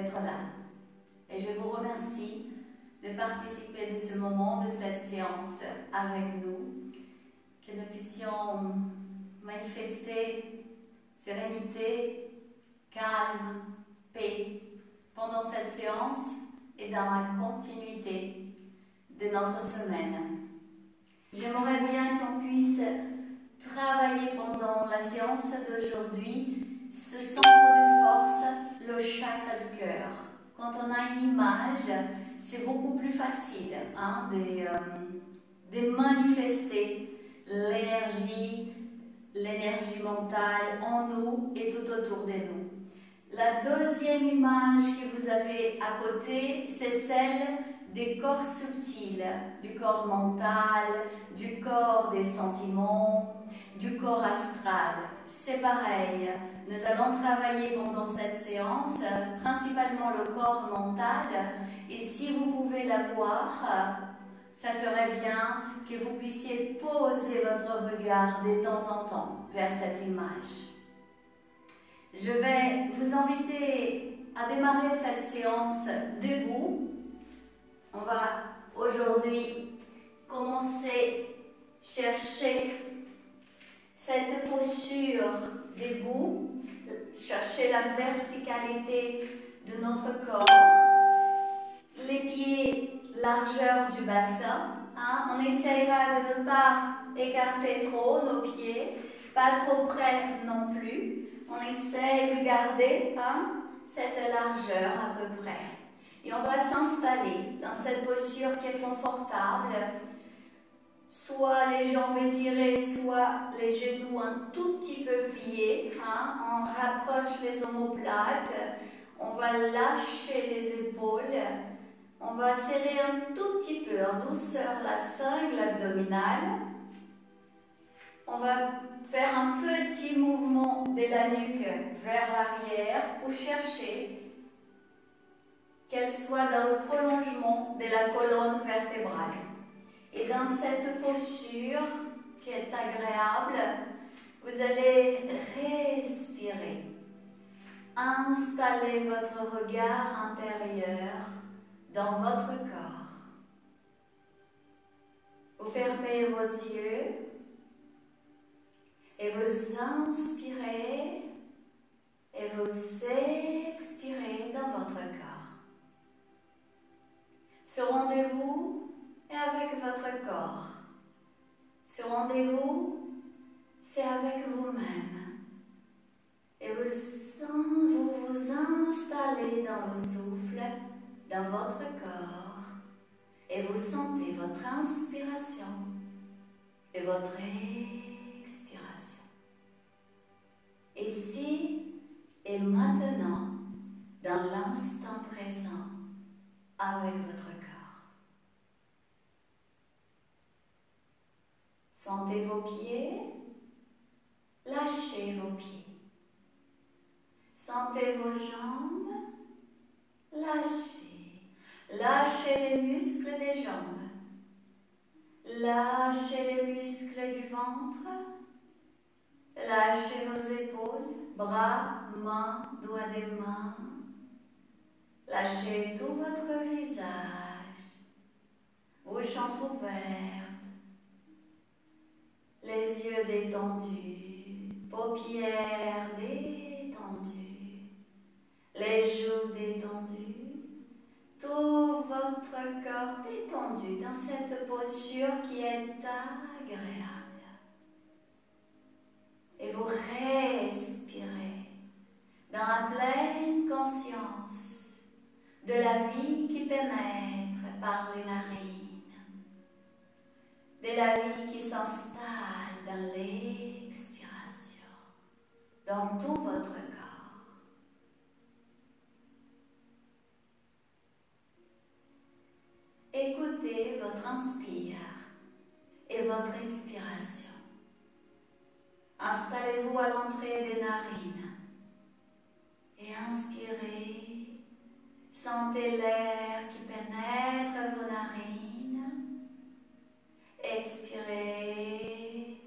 d'être là. Et je vous remercie de participer de ce moment, de cette séance avec nous, que nous puissions manifester sérénité, calme, paix pendant cette séance et dans la continuité de notre semaine. J'aimerais bien qu'on puisse travailler pendant la séance d'aujourd'hui ce centre de force, le chakra du cœur. Quand on a une image, c'est beaucoup plus facile de manifester l'énergie mentale en nous et tout autour de nous. La deuxième image que vous avez à côté, c'est celle des corps subtils, du corps mental, du corps des sentiments, du corps astral. C'est pareil, nous allons travailler pendant cette séance, principalement le corps mental, et si vous pouvez la voir, ça serait bien que vous puissiez poser votre regard de temps en temps vers cette image. Je vais vous inviter à démarrer cette séance debout. On va aujourd'hui commencer à chercher cette posture debout, chercher la verticalité de notre corps, les pieds largeur du bassin. On essaiera de ne pas écarter trop nos pieds, pas trop près non plus. On essaie de garder cette largeur à peu près. Et on va s'installer dans cette posture qui est confortable, soit les jambes étirées, soit les genoux un tout petit peu pliés. On rapproche les omoplates, on va lâcher les épaules, on va serrer un tout petit peu en douceur la cingle abdominale. On va faire un petit mouvement de la nuque vers l'arrière pour chercher qu'elle soit dans le prolongement de la colonne vertébrale. Et dans cette posture qui est agréable, vous allez respirer. Installez votre regard intérieur dans votre corps. Vous fermez vos yeux et vous inspirez et vous expirez dans votre corps. Ce rendez-vous est avec votre corps. Ce rendez-vous, c'est avec vous-même. Et vous vous installez dans le souffle, dans votre corps, et vous sentez votre inspiration et votre expiration. Ici et maintenant, dans l'instant présent, avec votre corps. Sentez vos pieds, lâchez vos pieds. Sentez vos jambes, lâchez. Lâchez les muscles des jambes. Lâchez les muscles du ventre. Lâchez vos épaules, bras, mains, doigts des mains. Lâchez tout votre visage, bouche entrouverte, les yeux détendus, paupières détendues, les joues détendues, tout votre corps détendu dans cette posture qui est agréable. Et vous respirez dans la pleine conscience de la vie qui pénètre par les narines, de la vie qui s'installe dans l'expiration, dans tout votre corps. Écoutez votre inspire et votre expiration. Installez-vous à l'entrée des narines et inspirez. Sentez l'air qui pénètre vos narines. Expirez.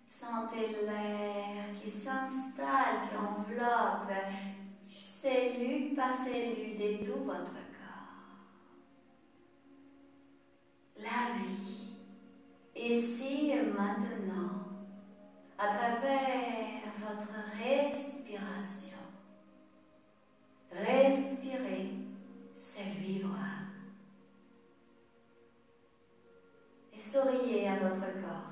Sentez l'air qui s'installe, qui enveloppe cellule par cellule de tout votre corps. La vie, ici et maintenant, à travers votre respiration. Respirer, c'est vivre. Et souriez à votre corps.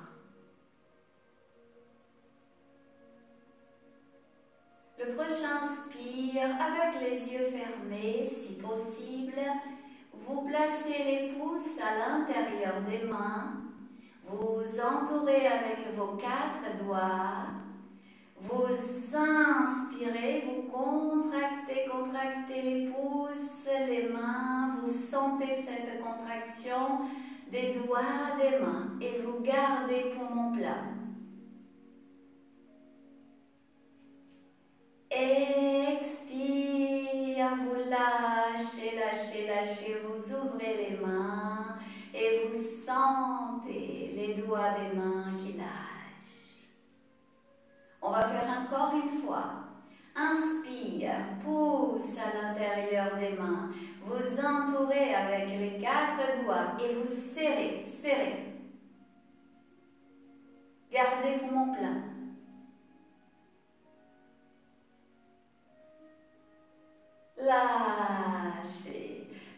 Le prochain inspire avec les yeux fermés, si possible. Vous placez les pouces à l'intérieur des mains. Vous entourez avec vos 4 doigts. Vous inspirez, vous contractez les pouces, les mains. Vous sentez cette contraction des doigts des mains et vous gardez poumon plein. Expire, vous lâchez, vous ouvrez les mains et vous sentez les doigts des mains qui lâchent. On va faire encore une fois. Inspire, pouce à l'intérieur des mains. Vous entourez avec les 4 doigts et vous serrez. Gardez poumon plein.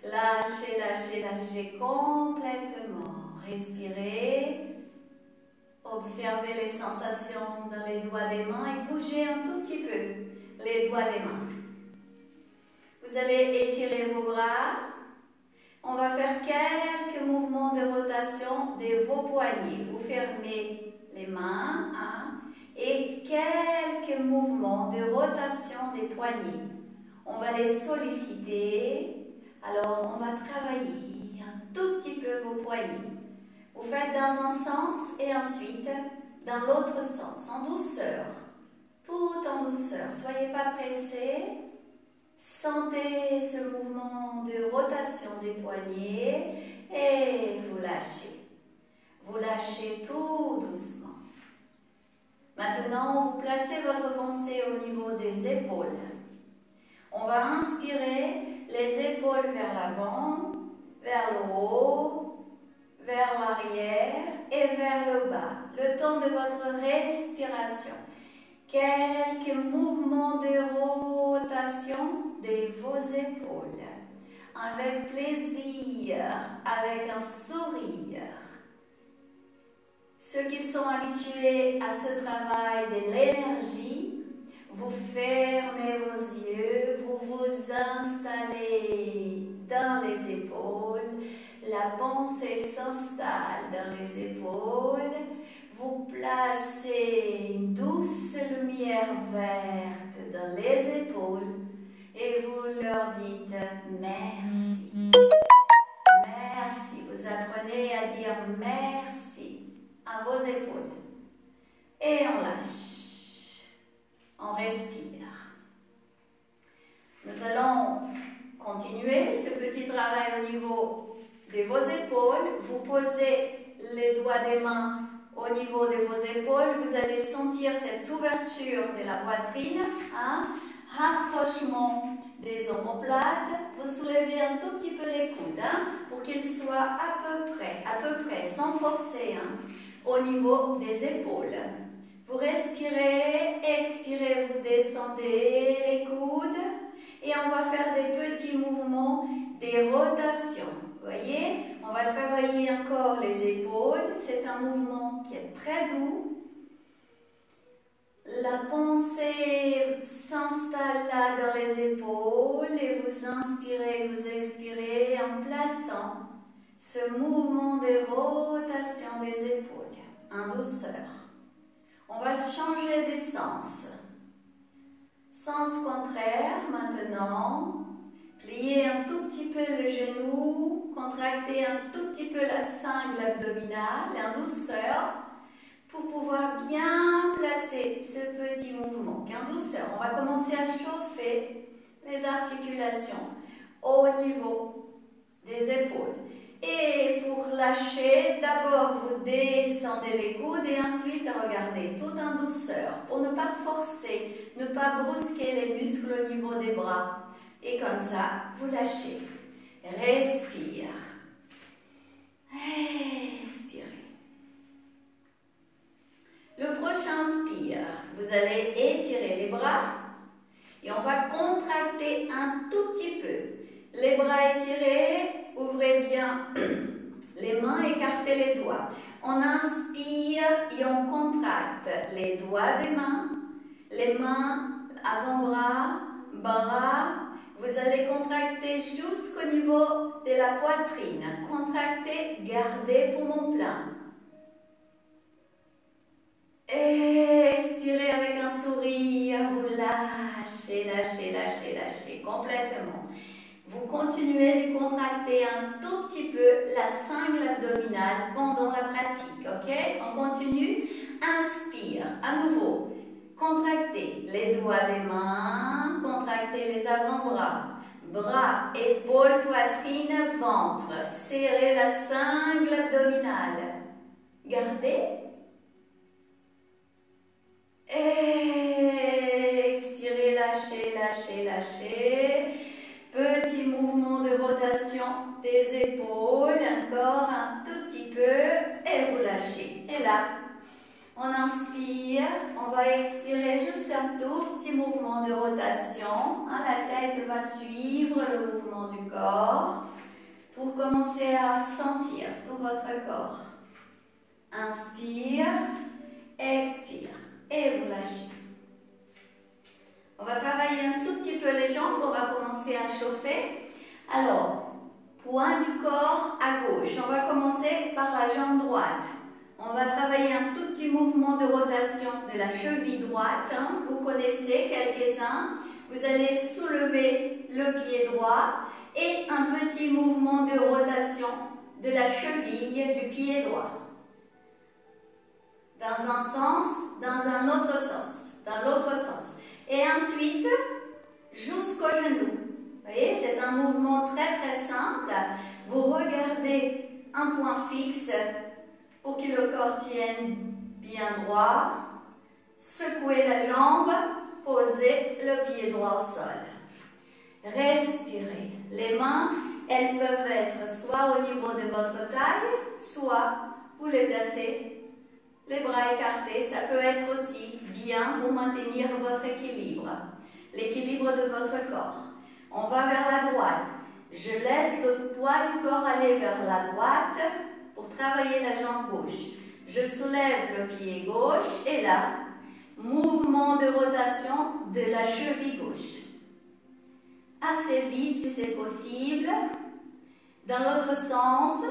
Lâchez complètement. Respirez. Observez les sensations dans les doigts des mains et bougez un tout petit peu les doigts des mains. Vous allez étirer vos bras. On va faire quelques mouvements de rotation de vos poignets. Vous fermez les mains et quelques mouvements de rotation des poignets. On va les solliciter. Alors, on va travailler un tout petit peu vos poignets. Vous faites dans un sens et ensuite dans l'autre sens, en douceur. Tout en douceur. Soyez pas pressés. Sentez ce mouvement de rotation des poignets et vous lâchez. Vous lâchez tout doucement. Maintenant, vous placez votre pensée au niveau des épaules. On va inspirer les épaules vers l'avant, vers le haut, vers l'arrière et vers le bas. Le temps de votre respiration. Quelques mouvements de rotation de vos épaules. Avec plaisir, avec un sourire. Ceux qui sont habitués à ce travail de l'énergie, vous fermez vos yeux, vous vous installez dans les épaules, la pensée s'installe dans les épaules, vous placez une douce lumière verte dans les épaules et vous leur dites merci. Merci, vous apprenez à dire merci à vos épaules et on lâche. On respire. Nous allons continuer ce petit travail au niveau de vos épaules. Vous posez les doigts des mains au niveau de vos épaules. Vous allez sentir cette ouverture de la poitrine. Rapprochement des omoplates. Vous soulevez un tout petit peu les coudes pour qu'ils soient à peu près, sans forcer, au niveau des épaules. Vous respirez, expirez, vous descendez les coudes et on va faire des petits mouvements, des rotations. Vous voyez, on va travailler encore les épaules. C'est un mouvement qui est très doux. La pensée s'installe là dans les épaules et vous inspirez, vous expirez en plaçant ce mouvement de rotation des épaules en douceur. On va changer de sens. Sens contraire maintenant. Pliez un tout petit peu le genou, contractez un tout petit peu la sangle abdominale en douceur pour pouvoir bien placer ce petit mouvement. En douceur, on va commencer à chauffer les articulations au niveau des épaules. Et pour lâcher, d'abord vous descendez les coudes et ensuite regardez tout en douceur pour ne pas forcer, ne pas brusquer les muscles au niveau des bras. Et comme ça, vous lâchez. Respire. Expirez. Le prochain inspire. Vous allez étirer les bras et on va contracter un tout petit peu. Les bras étirés, ouvrez bien les mains, écartez les doigts. On inspire et on contracte les doigts des mains, les mains, avant-bras, bras. Vous allez contracter jusqu'au niveau de la poitrine. Contractez, gardez poumon plein. Expirez avec un sourire, vous lâchez, lâchez, lâchez, lâchez complètement. Vous continuez de contracter un tout petit peu la cingle abdominale pendant la pratique, ok? On continue. Inspire, à nouveau. Contractez les doigts des mains, contractez les avant-bras, bras, épaules, poitrine, ventre. Serrez la cingle abdominale. Gardez. Expirez, lâchez, lâchez, lâchez. Petit mouvement de rotation des épaules, encore un tout petit peu, et vous lâchez. Et là, on inspire, on va expirer juste un tout petit mouvement de rotation. La tête va suivre le mouvement du corps pour commencer à sentir tout votre corps. Inspire, expire. Et vous lâchez. On va travailler un tout petit peu les jambes, on va commencer à chauffer. Alors, point du corps à gauche. On va commencer par la jambe droite. On va travailler un tout petit mouvement de rotation de la cheville droite. Vous connaissez quelques-uns. Vous allez soulever le pied droit et un petit mouvement de rotation de la cheville du pied droit. Dans un sens, dans un autre sens, dans l'autre sens. Et ensuite, jusqu'au genou. Vous voyez, c'est un mouvement très très simple. Vous regardez un point fixe pour que le corps tienne bien droit. Secouez la jambe, posez le pied droit au sol. Respirez. Les mains, elles peuvent être soit au niveau de votre taille, soit vous les placez les bras écartés, ça peut être aussi bien pour maintenir votre équilibre, l'équilibre de votre corps. On va vers la droite. Je laisse le poids du corps aller vers la droite pour travailler la jambe gauche. Je soulève le pied gauche et là, mouvement de rotation de la cheville gauche. Assez vite si c'est possible. Dans l'autre sens.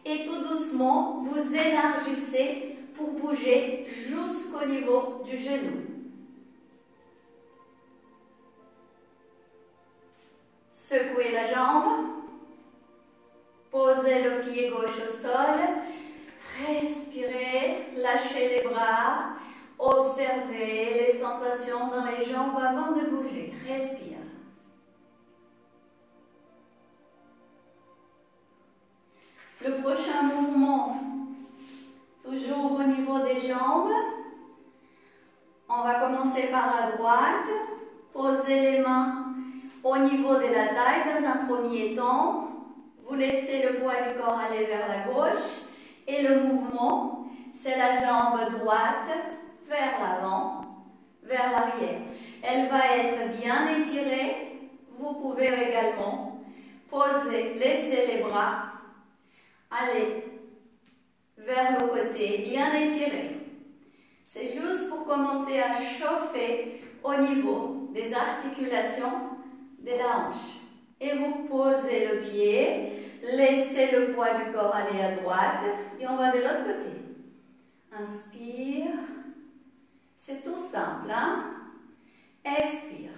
Et tout doucement, vous élargissez pour bouger jusqu'au niveau du genou. Secouez la jambe. Posez le pied gauche au sol. Respirez, lâchez les bras. Observez les sensations dans les jambes avant de bouger. Respire. Le prochain mouvement, toujours au niveau des jambes. On va commencer par la droite. Posez les mains au niveau de la taille dans un premier temps. Vous laissez le poids du corps aller vers la gauche. Et le mouvement, c'est la jambe droite vers l'avant, vers l'arrière. Elle va être bien étirée. Vous pouvez également poser, laisser les bras aller vers le côté, bien étiré. C'est juste pour commencer à chauffer au niveau des articulations de la hanche. Et vous posez le pied, laissez le poids du corps aller à droite et on va de l'autre côté. Inspire. C'est tout simple, hein? Expire.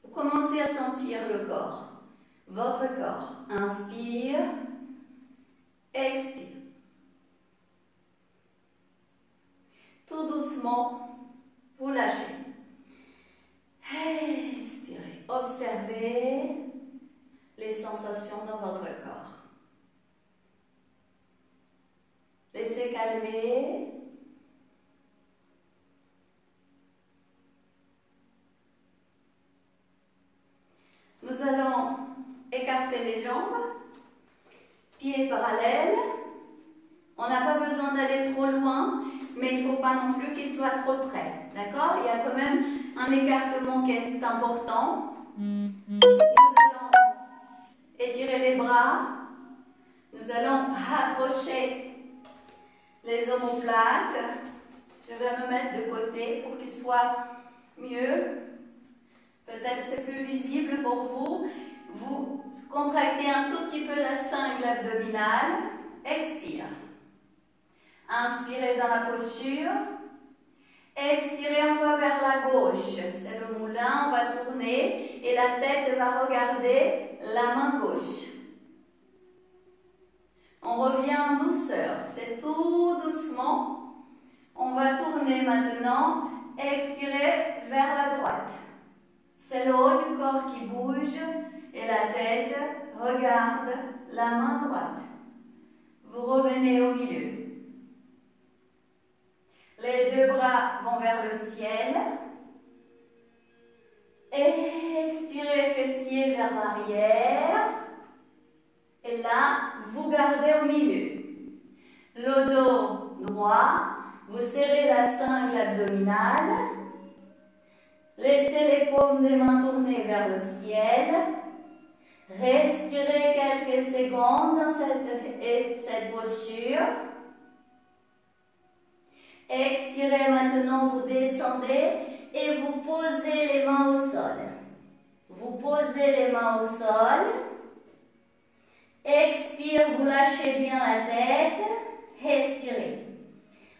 Vous commencez à sentir le corps, votre corps. Inspire. Expire. Tout doucement, vous lâchez. Expirez. Observez les sensations dans votre corps. Laissez calmer. Nous allons écarter les jambes, pieds parallèles. On n'a pas besoin d'aller trop loin, mais il ne faut pas non plus qu'ils soient trop près. D'accord? Il y a quand même un écartement qui est important. Nous allons étirer les bras. Nous allons rapprocher les omoplates. Je vais me mettre de côté pour qu'il soit mieux. Peut-être c'est plus visible pour vous. Vous contractez un tout petit peu la cingle abdominale. Expire. Inspirez dans la posture. Expirez, on va vers la gauche. C'est le moulin, on va tourner et la tête va regarder la main gauche. On revient en douceur. C'est tout doucement. On va tourner maintenant. Expirez vers la droite. C'est le haut du corps qui bouge et la tête regarde la main droite. Vous revenez au milieu. Les deux bras vont vers le ciel. Expirez, fessiers vers l'arrière. Et là, vous gardez au milieu. Le dos droit. Vous serrez la cingle abdominale. Laissez les paumes des mains tourner vers le ciel. Respirez quelques secondes dans cette posture. Expirez maintenant, vous descendez et vous posez les mains au sol. Vous posez les mains au sol. Expire, vous lâchez bien la tête. Respirez.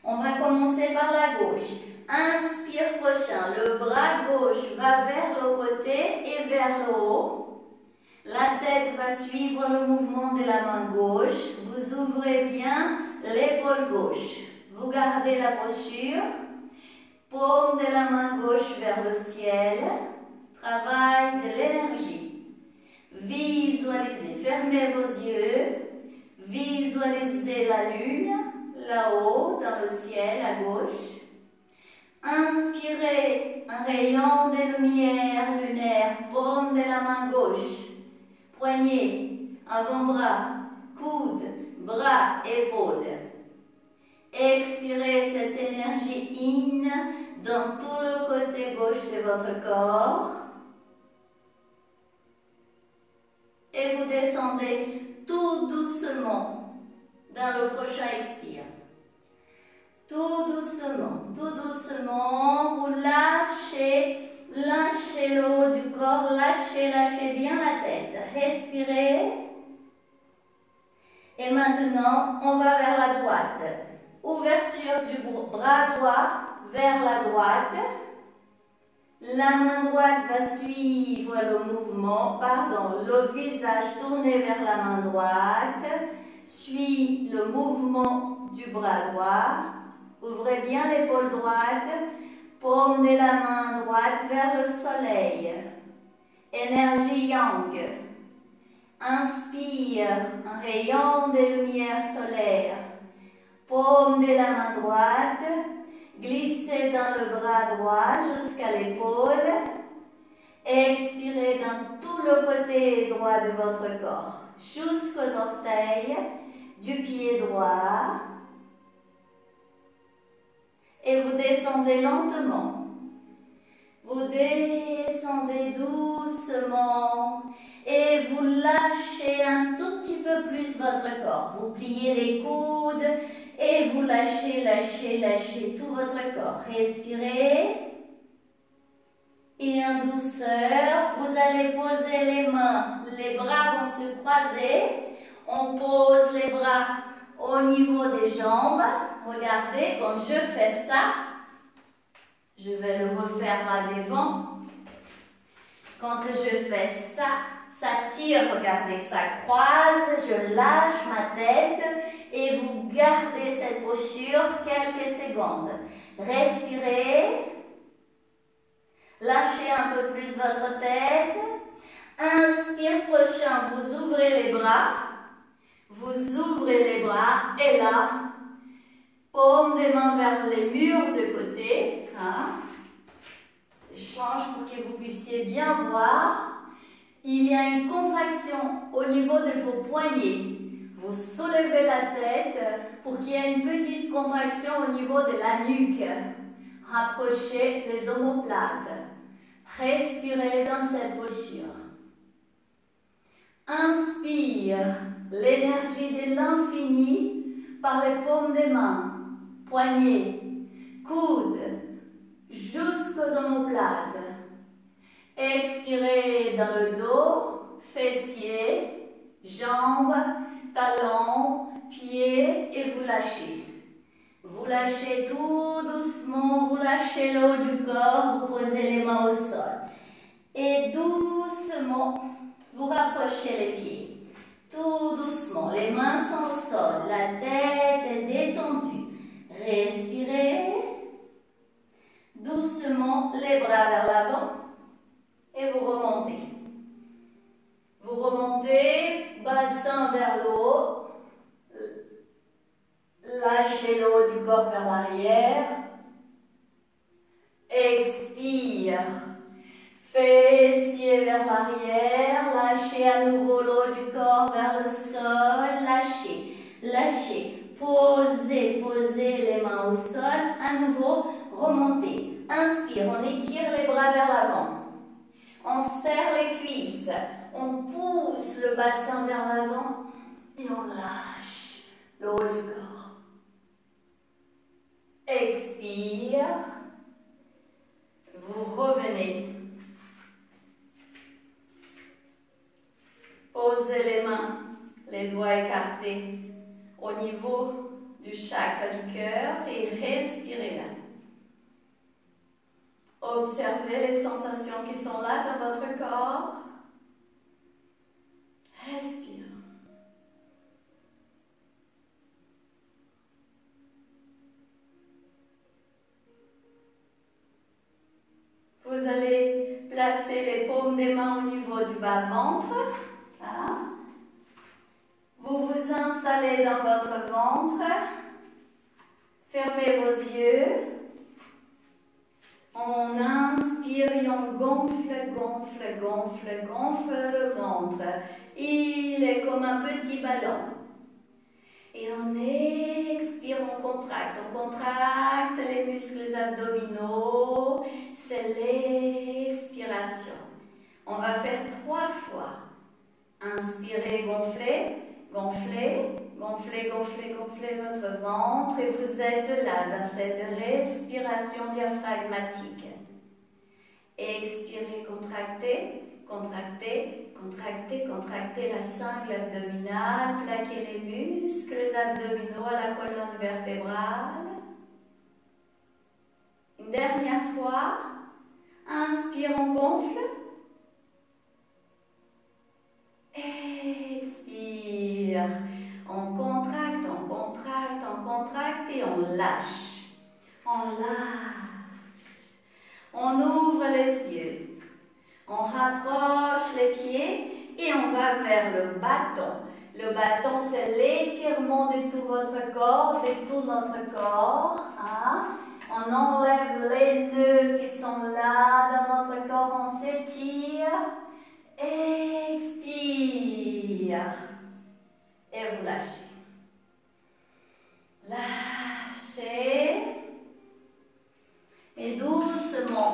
On va commencer par la gauche. Inspire prochain. Le bras gauche va vers le côté et vers le haut. La tête va suivre le mouvement de la main gauche. Vous ouvrez bien l'épaule gauche. Vous gardez la posture. Paume de la main gauche vers le ciel. Travail de l'énergie. Visualisez. Fermez vos yeux. Visualisez la lune là-haut dans le ciel à gauche. Inspirez un rayon de lumière lunaire. Paume de la main gauche. Poignet, avant-bras, coude, bras, épaules. Expirez cette énergie in dans tout le côté gauche de votre corps. Et vous descendez tout doucement dans le prochain expire. Tout doucement, vous lâchez, lâchez le haut du corps, lâchez bien la tête. Respirez. Et maintenant, on va vers la droite. Ouverture du bras droit vers la droite. La main droite va suivre le mouvement, le visage tourné vers la main droite. Suit le mouvement du bras droit. Ouvrez bien l'épaule droite. Paume de la main droite vers le soleil. Énergie yang. Inspire un rayon de lumière solaire. Paume de la main droite. Glissez dans le bras droit jusqu'à l'épaule. Expirez dans tout le côté droit de votre corps. Jusqu'aux orteils du pied droit. Et vous descendez lentement. Vous descendez doucement et vous lâchez un tout petit peu plus votre corps. Vous pliez les coudes et vous lâchez, lâchez tout votre corps. Respirez. Et en douceur, vous allez poser les mains. Les bras vont se croiser. On pose les bras au niveau des jambes. Regardez, quand je fais ça, je vais le refaire là devant. Quand je fais ça, ça tire, regardez, ça croise, je lâche ma tête et vous gardez cette posture quelques secondes. Respirez. Lâchez un peu plus votre tête. Inspire prochain, vous ouvrez les bras. Vous ouvrez les bras et là, paume des mains vers les murs de côté. Hein. Je change pour que vous puissiez bien voir. Il y a une contraction au niveau de vos poignets. Vous soulevez la tête pour qu'il y ait une petite contraction au niveau de la nuque. Rapprochez les omoplates. Respirez dans cette posture. Inspire l'énergie de l'infini par les paumes des mains, poignets, coudes, jusqu'aux omoplates. Expirez dans le dos, fessiers, jambes, talons, pieds et vous lâchez. Vous lâchez tout doucement, vous lâchez le haut du corps, vous posez les mains au sol. Et doucement, vous rapprochez les pieds. Tout doucement, les mains sont au sol, la tête est détendue. Respirez. Doucement, les bras vers l'avant. Et vous remontez. Vous remontez, bassin vers le haut. Lâchez le haut du corps vers l'arrière. Expire. Fessiers vers l'arrière. Lâchez à nouveau le haut du corps vers le sol. Lâchez. Lâchez. Posez, posez les mains au sol. À nouveau, remontez. Inspire. On étire les bras vers l'avant. On serre les cuisses, on pousse le bassin vers l'avant et on lâche le haut du corps. Expire. Vous revenez. Posez les mains, les doigts écartés au niveau du chakra du cœur et respirez là. Observez les sensations qui sont là dans votre corps. Respire. Vous allez placer les paumes des mains au niveau du bas-ventre. Voilà. Vous vous installez dans votre ventre. Fermez vos yeux. On inspire et on gonfle, gonfle, gonfle, gonfle le ventre. Il est comme un petit ballon. Et on expire, on contracte. On contracte les muscles abdominaux. C'est l'expiration. On va faire 3 fois. Inspirez, gonflez, gonflez, gonflez, gonflez, gonflez votre ventre et vous êtes là dans cette respiration diaphragmatique. Expirez, contractez, contractez, contractez, contractez la sangle abdominale, plaquez les muscles abdominaux à la colonne vertébrale. Une dernière fois, inspire, on gonfle. Expire, on contracte, on contracte, on contracte et on lâche. On lâche. On ouvre les yeux. On rapproche les pieds et on va vers le bâton. Le bâton, c'est l'étirement de tout votre corps, de tout notre corps. Hein? On enlève les nœuds qui sont là dans notre corps, on s'étire. Expire. Et vous lâchez. Lâchez. Et doucement,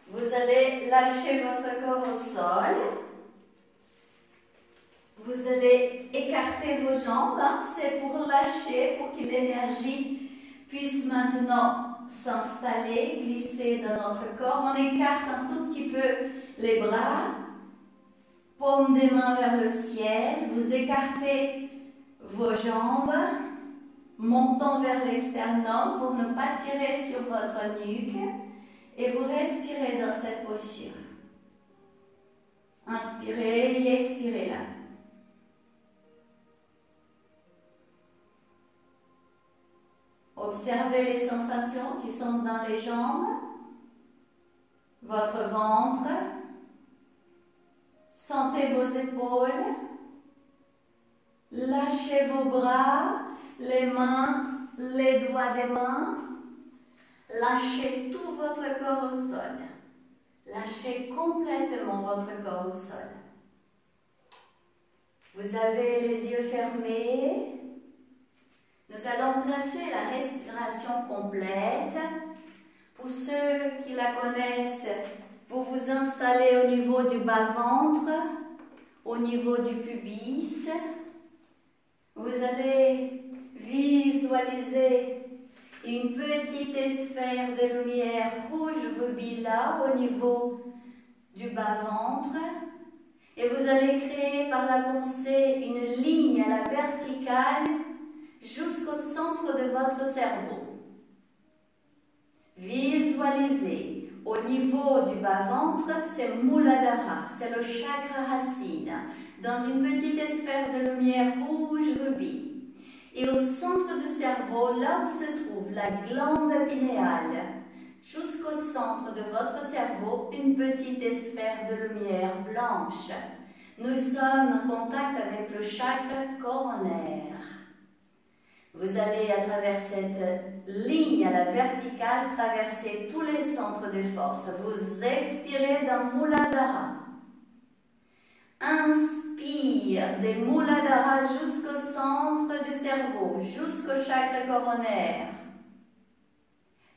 vous allez lâcher votre corps au sol. Vous allez écarter vos jambes. Hein? C'est pour lâcher, pour que l'énergie puisse maintenant s'installer, glisser dans notre corps. On écarte un tout petit peu les bras. Paume des mains vers le ciel, vous écartez vos jambes, montant vers l'externum pour ne pas tirer sur votre nuque et vous respirez dans cette posture. Inspirez et expirez là. Observez les sensations qui sont dans les jambes, votre ventre. Sentez vos épaules, lâchez vos bras, les mains, les doigts des mains. Lâchez tout votre corps au sol. Lâchez complètement votre corps au sol. Vous avez les yeux fermés. Nous allons placer la respiration complète. Pour ceux qui la connaissent, vous vous installez au niveau du bas-ventre, au niveau du pubis. Vous allez visualiser une petite sphère de lumière rouge rubis là, au niveau du bas-ventre. Et vous allez créer par la pensée une ligne à la verticale jusqu'au centre de votre cerveau. Visualisez au niveau du bas-ventre, c'est Muladhara, c'est le chakra racine, dans une petite sphère de lumière rouge rubis. Et au centre du cerveau, là où se trouve la glande pinéale, jusqu'au centre de votre cerveau, une petite sphère de lumière blanche. Nous sommes en contact avec le chakra coronaire. Vous allez, à travers cette ligne à la verticale, traverser tous les centres de force. Vous expirez dans Muladhara. Inspire des Muladhara jusqu'au centre du cerveau, jusqu'au chakra coronaire.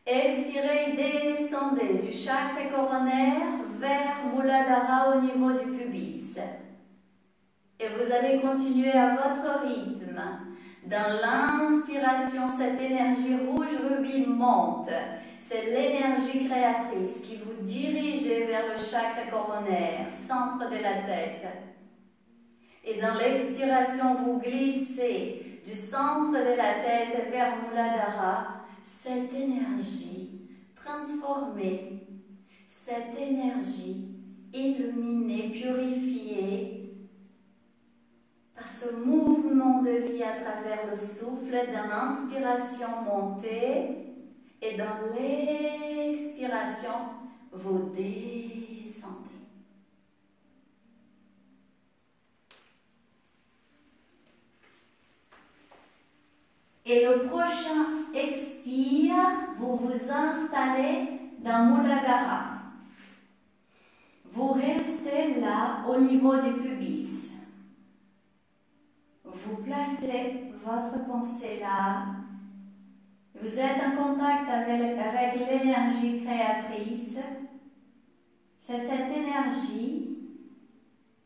Expirez, descendez du chakra coronaire vers Muladhara au niveau du pubis. Et vous allez continuer à votre rythme. Dans l'inspiration, cette énergie rouge rubis monte. C'est l'énergie créatrice qui vous dirige vers le chakra coronaire, centre de la tête. Et dans l'expiration, vous glissez du centre de la tête vers Muladhara, cette énergie transformée, cette énergie illuminée, purifiée, par ce mouvement de vie à travers le souffle, dans l'inspiration montez et dans l'expiration vous descendez. Et le prochain expire, vous vous installez dans Muladhara. Vous restez là au niveau du pubis. Vous placez votre pensée là. Vous êtes en contact avec l'énergie créatrice. C'est cette énergie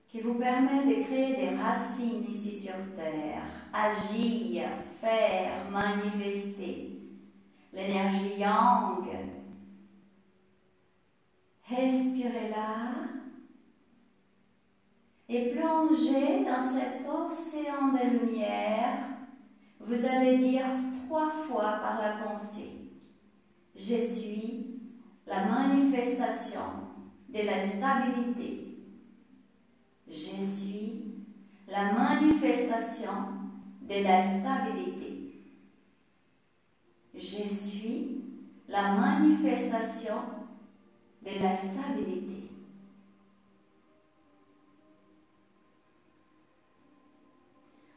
qui vous permet de créer des racines ici sur Terre. Agir, faire, manifester. L'énergie Yang. Respirez là. Et plongez dans cet océan de lumière. Vous allez dire 3 fois par la pensée. Je suis la manifestation de la stabilité. Je suis la manifestation de la stabilité. Je suis la manifestation de la stabilité.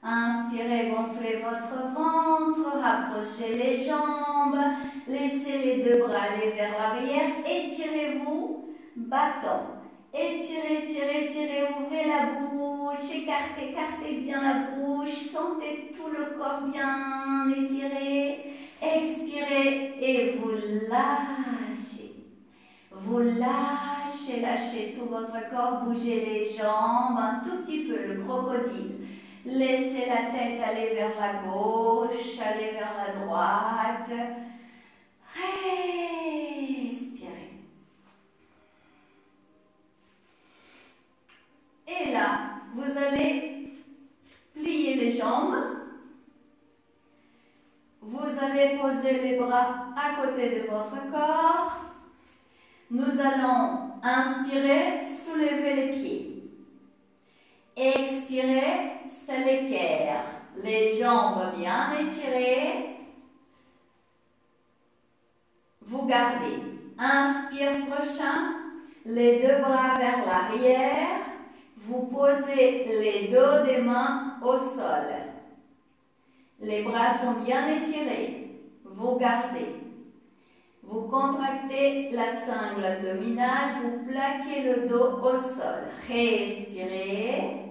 Inspirez, gonflez votre ventre, rapprochez les jambes, laissez les 2 bras aller vers l'arrière, étirez-vous, bâton. Étirez, étirez, étirez, ouvrez la bouche, écartez, écartez bien la bouche, sentez tout le corps bien étiré. Expirez et vous lâchez. Vous lâchez, lâchez tout votre corps, bougez les jambes, un tout petit peu, le crocodile. Laissez la tête aller vers la gauche, aller vers la droite. Respirez. Et là, vous allez plier les jambes. Vous allez poser les bras à côté de votre corps. Nous allons inspirer, soulever les pieds. Expirez, c'est l'équerre. Les jambes bien étirées. Vous gardez. Inspire prochain. Les 2 bras vers l'arrière. Vous posez les dos des mains au sol. Les bras sont bien étirés. Vous gardez. Vous contractez la sangle abdominale. Vous plaquez le dos au sol. Respirez.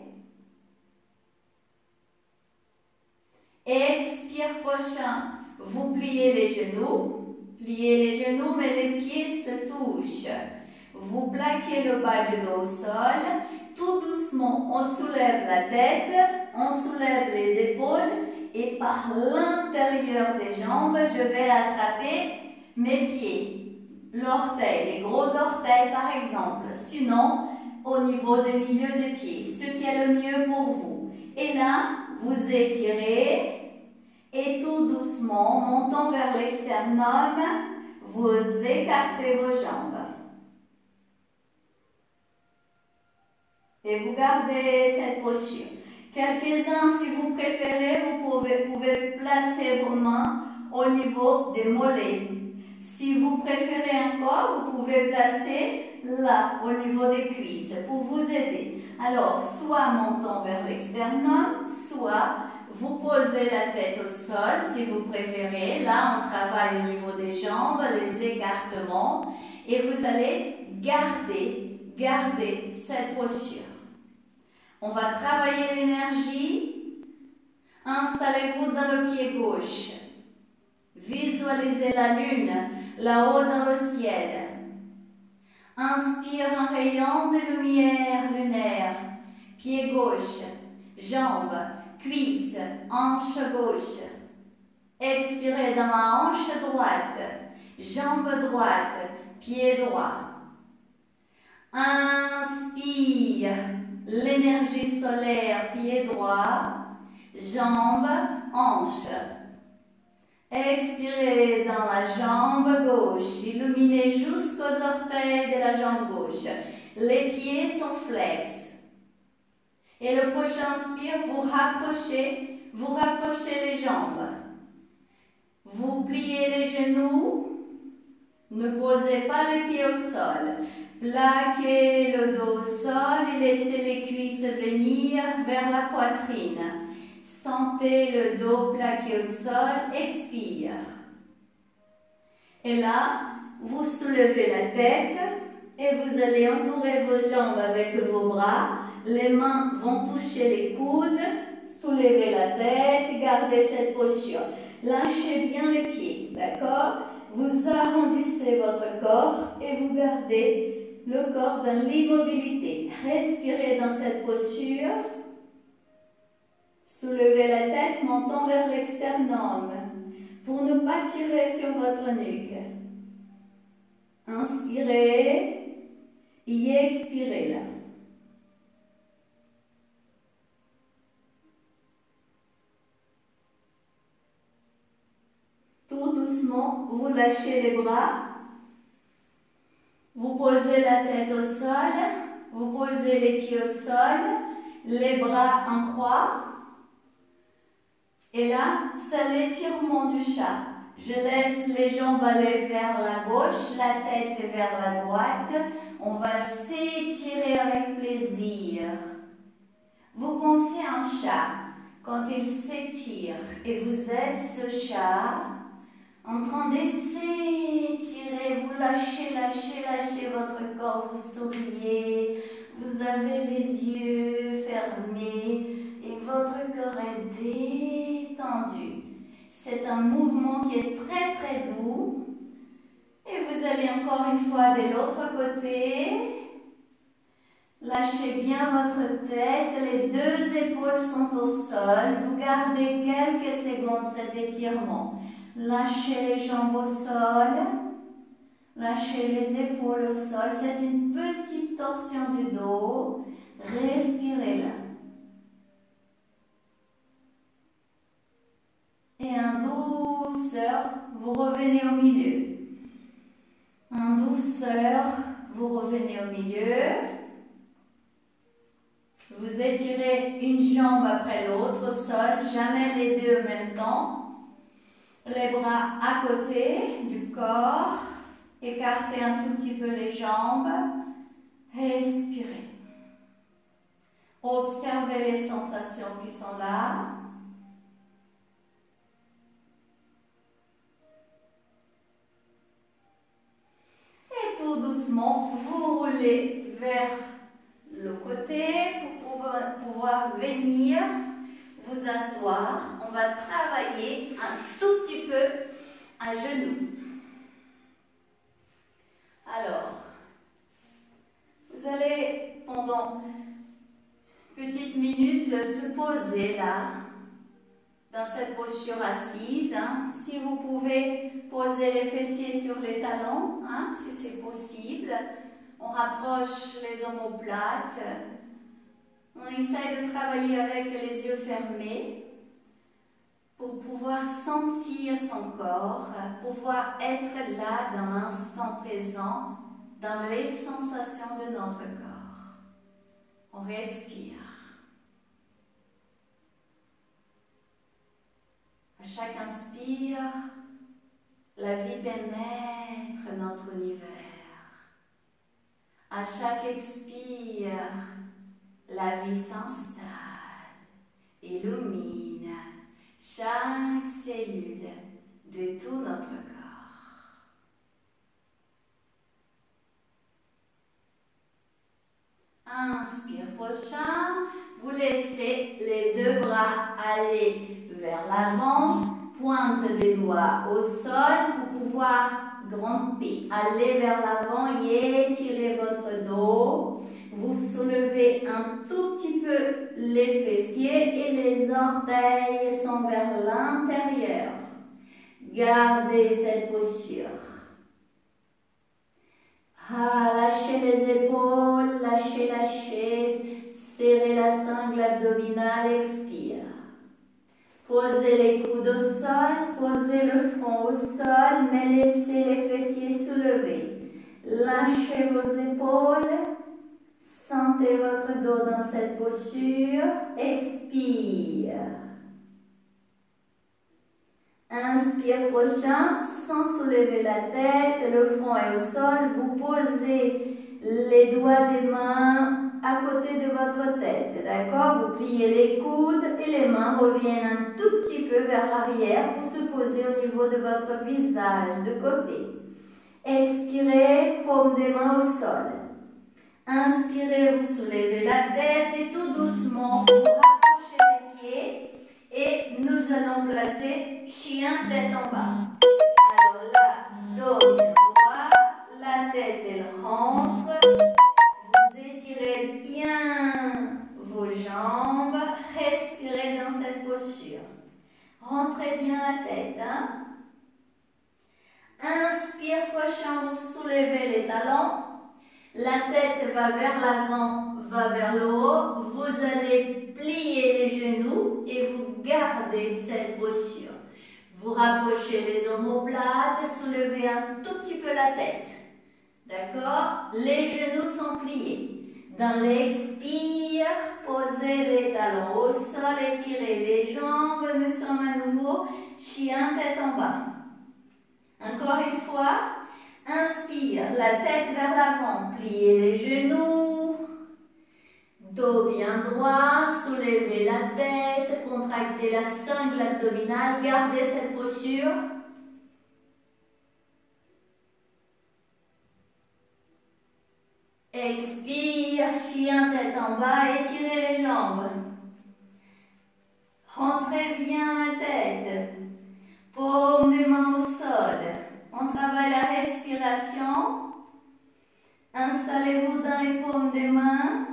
expire prochain, vous pliez les genoux, mais les pieds se touchent. Vous plaquez le bas du dos au sol. Tout doucement, on soulève la tête, on soulève les épaules et par l'intérieur des jambes, je vais attraper mes pieds. L'orteil, les gros orteils par exemple. Sinon, au niveau du milieu des pieds, ce qui est le mieux pour vous. Et là, vous étirez et tout doucement, montant vers l'externum, vous écartez vos jambes. Et vous gardez cette posture. Quelques-uns, si vous préférez, vous pouvez placer vos mains au niveau des mollets. Si vous préférez encore, vous pouvez placer là, au niveau des cuisses, pour vous aider. Alors, soit montant vers l'externum, soit vous posez la tête au sol, si vous préférez. Là, on travaille au niveau des jambes, les écartements. Et vous allez garder cette posture. On va travailler l'énergie. Installez-vous dans le pied gauche. Visualisez la lune là-haut dans le ciel. Inspire un rayon de lumière lunaire. Pied gauche, jambe, cuisse, hanche gauche. Expirez dans la hanche droite, jambe droite, pied droit. Inspire l'énergie solaire, pied droit, jambe, hanche. Expirez dans la jambe gauche, illuminez jusqu'aux orteils de la jambe gauche. Les pieds sont flex. Et le prochain inspire, vous rapprochez les jambes. Vous pliez les genoux, ne posez pas les pieds au sol. Plaquez le dos au sol et laissez les cuisses venir vers la poitrine. Sentez le dos plaqué au sol, expire. Et là, vous soulevez la tête et vous allez entourer vos jambes avec vos bras. Les mains vont toucher les coudes, soulevez la tête, gardez cette posture. Lâchez bien les pieds, d'accord? Vous arrondissez votre corps et vous gardez le corps dans l'immobilité. Respirez dans cette posture. Soulevez la tête, montant vers l'externum pour ne pas tirer sur votre nuque. Inspirez et expirez là. Tout doucement, vous lâchez les bras. Vous posez la tête au sol. Vous posez les pieds au sol. Les bras en croix. Et là, c'est l'étirement du chat. Je laisse les jambes aller vers la gauche, la tête vers la droite. On va s'étirer avec plaisir. Vous pensez à un chat quand il s'étire et vous êtes ce chat en train de s'étirer. Vous lâchez votre corps, vous souriez. Vous avez les yeux fermés et votre corps est détendu. C'est un mouvement qui est très très doux. Et vous allez encore une fois de l'autre côté. Lâchez bien votre tête, les deux épaules sont au sol. Vous gardez quelques secondes cet étirement. Lâchez les jambes au sol. Lâchez les épaules au sol. C'est une petite torsion du dos. Respirez là. Et en douceur, vous revenez au milieu. En douceur, vous revenez au milieu. Vous étirez une jambe après l'autre au sol, jamais les deux en même temps. Les bras à côté du corps. Écartez un tout petit peu les jambes. Respirez. Observez les sensations qui sont là. Et tout doucement, vous roulez vers le côté pour pouvoir venir vous asseoir. On va travailler un tout petit peu à genoux. Alors, vous allez pendant une petite minute se poser là, dans cette posture assise. Si vous pouvez poser les fessiers sur les talons, si c'est possible. On rapproche les omoplates. On essaie de travailler avec les yeux fermés pour pouvoir sentir son corps, pouvoir être là dans l'instant présent, dans les sensations de notre corps. On respire. À chaque inspire, la vie pénètre notre univers. À chaque expire, la vie s'installe, illumine chaque cellule de tout notre corps. Inspire prochain, vous laissez les deux bras aller vers l'avant, pointe des doigts au sol pour pouvoir grimper. Allez vers l'avant et étirez votre dos. Vous soulevez un tout petit peu les fessiers et les orteils sont vers l'intérieur. Gardez cette posture. Lâchez les épaules, lâchez la chaise, serrez la sangle abdominale, expire. Posez les coudes au sol, posez le front au sol, mais laissez les fessiers soulevés. Lâchez vos épaules, sentez votre dos dans cette posture, expire. Inspire prochain, sans soulever la tête, le front est au sol, vous posez les doigts des mains à côté de votre tête, d'accord? Vous pliez les coudes et les mains reviennent un tout petit peu vers l'arrière pour se poser au niveau de votre visage, de côté. Expirez, paume des mains au sol. Inspirez, vous soulevez la tête et tout doucement, vous rapprochez les pieds et nous allons placer chien tête en bas. Alors là, dos bien droit, la tête elle rentre. Vous étirez bien vos jambes, respirez dans cette posture. Rentrez bien la tête. Inspire prochain, vous soulevez les talons. La tête va vers l'avant, va vers le haut. Vous allez plier les genoux et vous gardez cette posture. Vous rapprochez les omoplates, soulevez un tout petit peu la tête. D'accord? Les genoux sont pliés. Dans l'expire, posez les talons au sol, étirez les jambes. Nous sommes à nouveau chien tête en bas. Encore une fois. Inspire, la tête vers l'avant, pliez les genoux, dos bien droit, soulevez la tête, contractez la sangle abdominale, gardez cette posture. Expire, chien tête en bas, étirez les jambes. Rentrez bien la tête, paume des mains au sol. On travaille la respiration. Installez-vous dans les paumes des mains.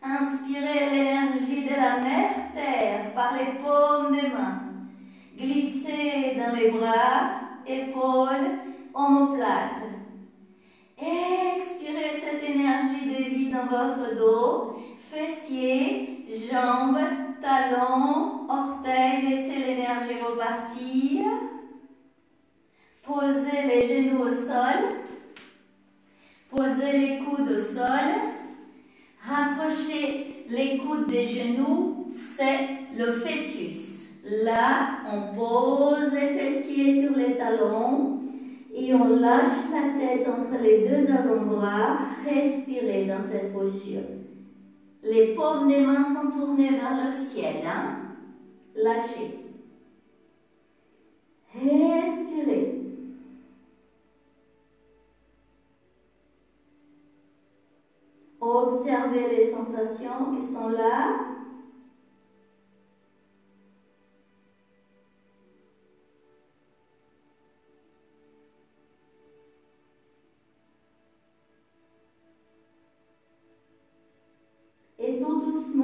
Inspirez l'énergie de la mère terre par les paumes des mains. Glissez dans les bras, épaules, omoplates. Expirez cette énergie de vie dans votre dos. Fessiers, jambes, talons, orteils. Laissez l'énergie repartir. Posez les genoux au sol. Posez les coudes au sol. Rapprochez les coudes des genoux. C'est le fœtus. Là, on pose les fessiers sur les talons et on lâche la tête entre les deux avant-bras. Respirez dans cette posture. Les paumes des mains sont tournées vers le ciel. Lâchez. Respirez. Observez les sensations qui sont là.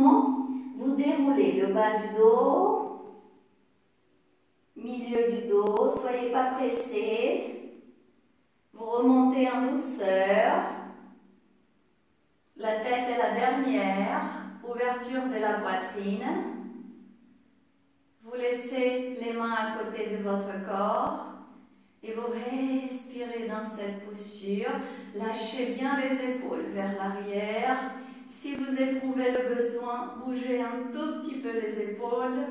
doucement, vous déroulez le bas du dos, milieu du dos, soyez pas pressés. Vous remontez en douceur. La tête est la dernière, ouverture de la poitrine. Vous laissez les mains à côté de votre corps et vous respirez dans cette posture. Lâchez bien les épaules vers l'arrière. Si vous éprouvez le besoin, bougez un tout petit peu les épaules.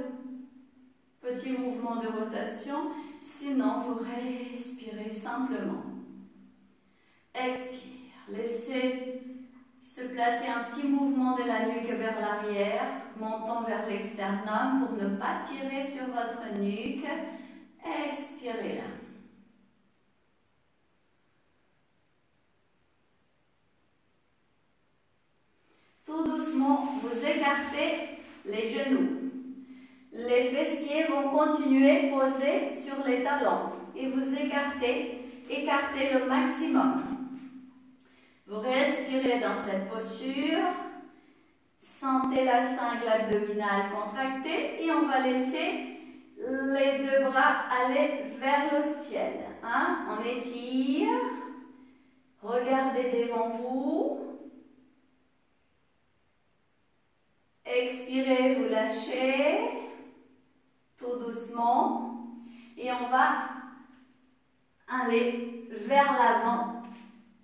Petit mouvement de rotation. Sinon, vous respirez simplement. Expire. Laissez se placer un petit mouvement de la nuque vers l'arrière, montant vers l'externum pour ne pas tirer sur votre nuque. Expirez là. Tout doucement, vous écartez les genoux. Les fessiers vont continuer posés sur les talons et vous écartez le maximum. Vous respirez dans cette posture, sentez la cingle abdominale contractée et on va laisser les deux bras aller vers le ciel. On étire, regardez devant vous, expirez, vous lâchez, tout doucement et on va aller vers l'avant.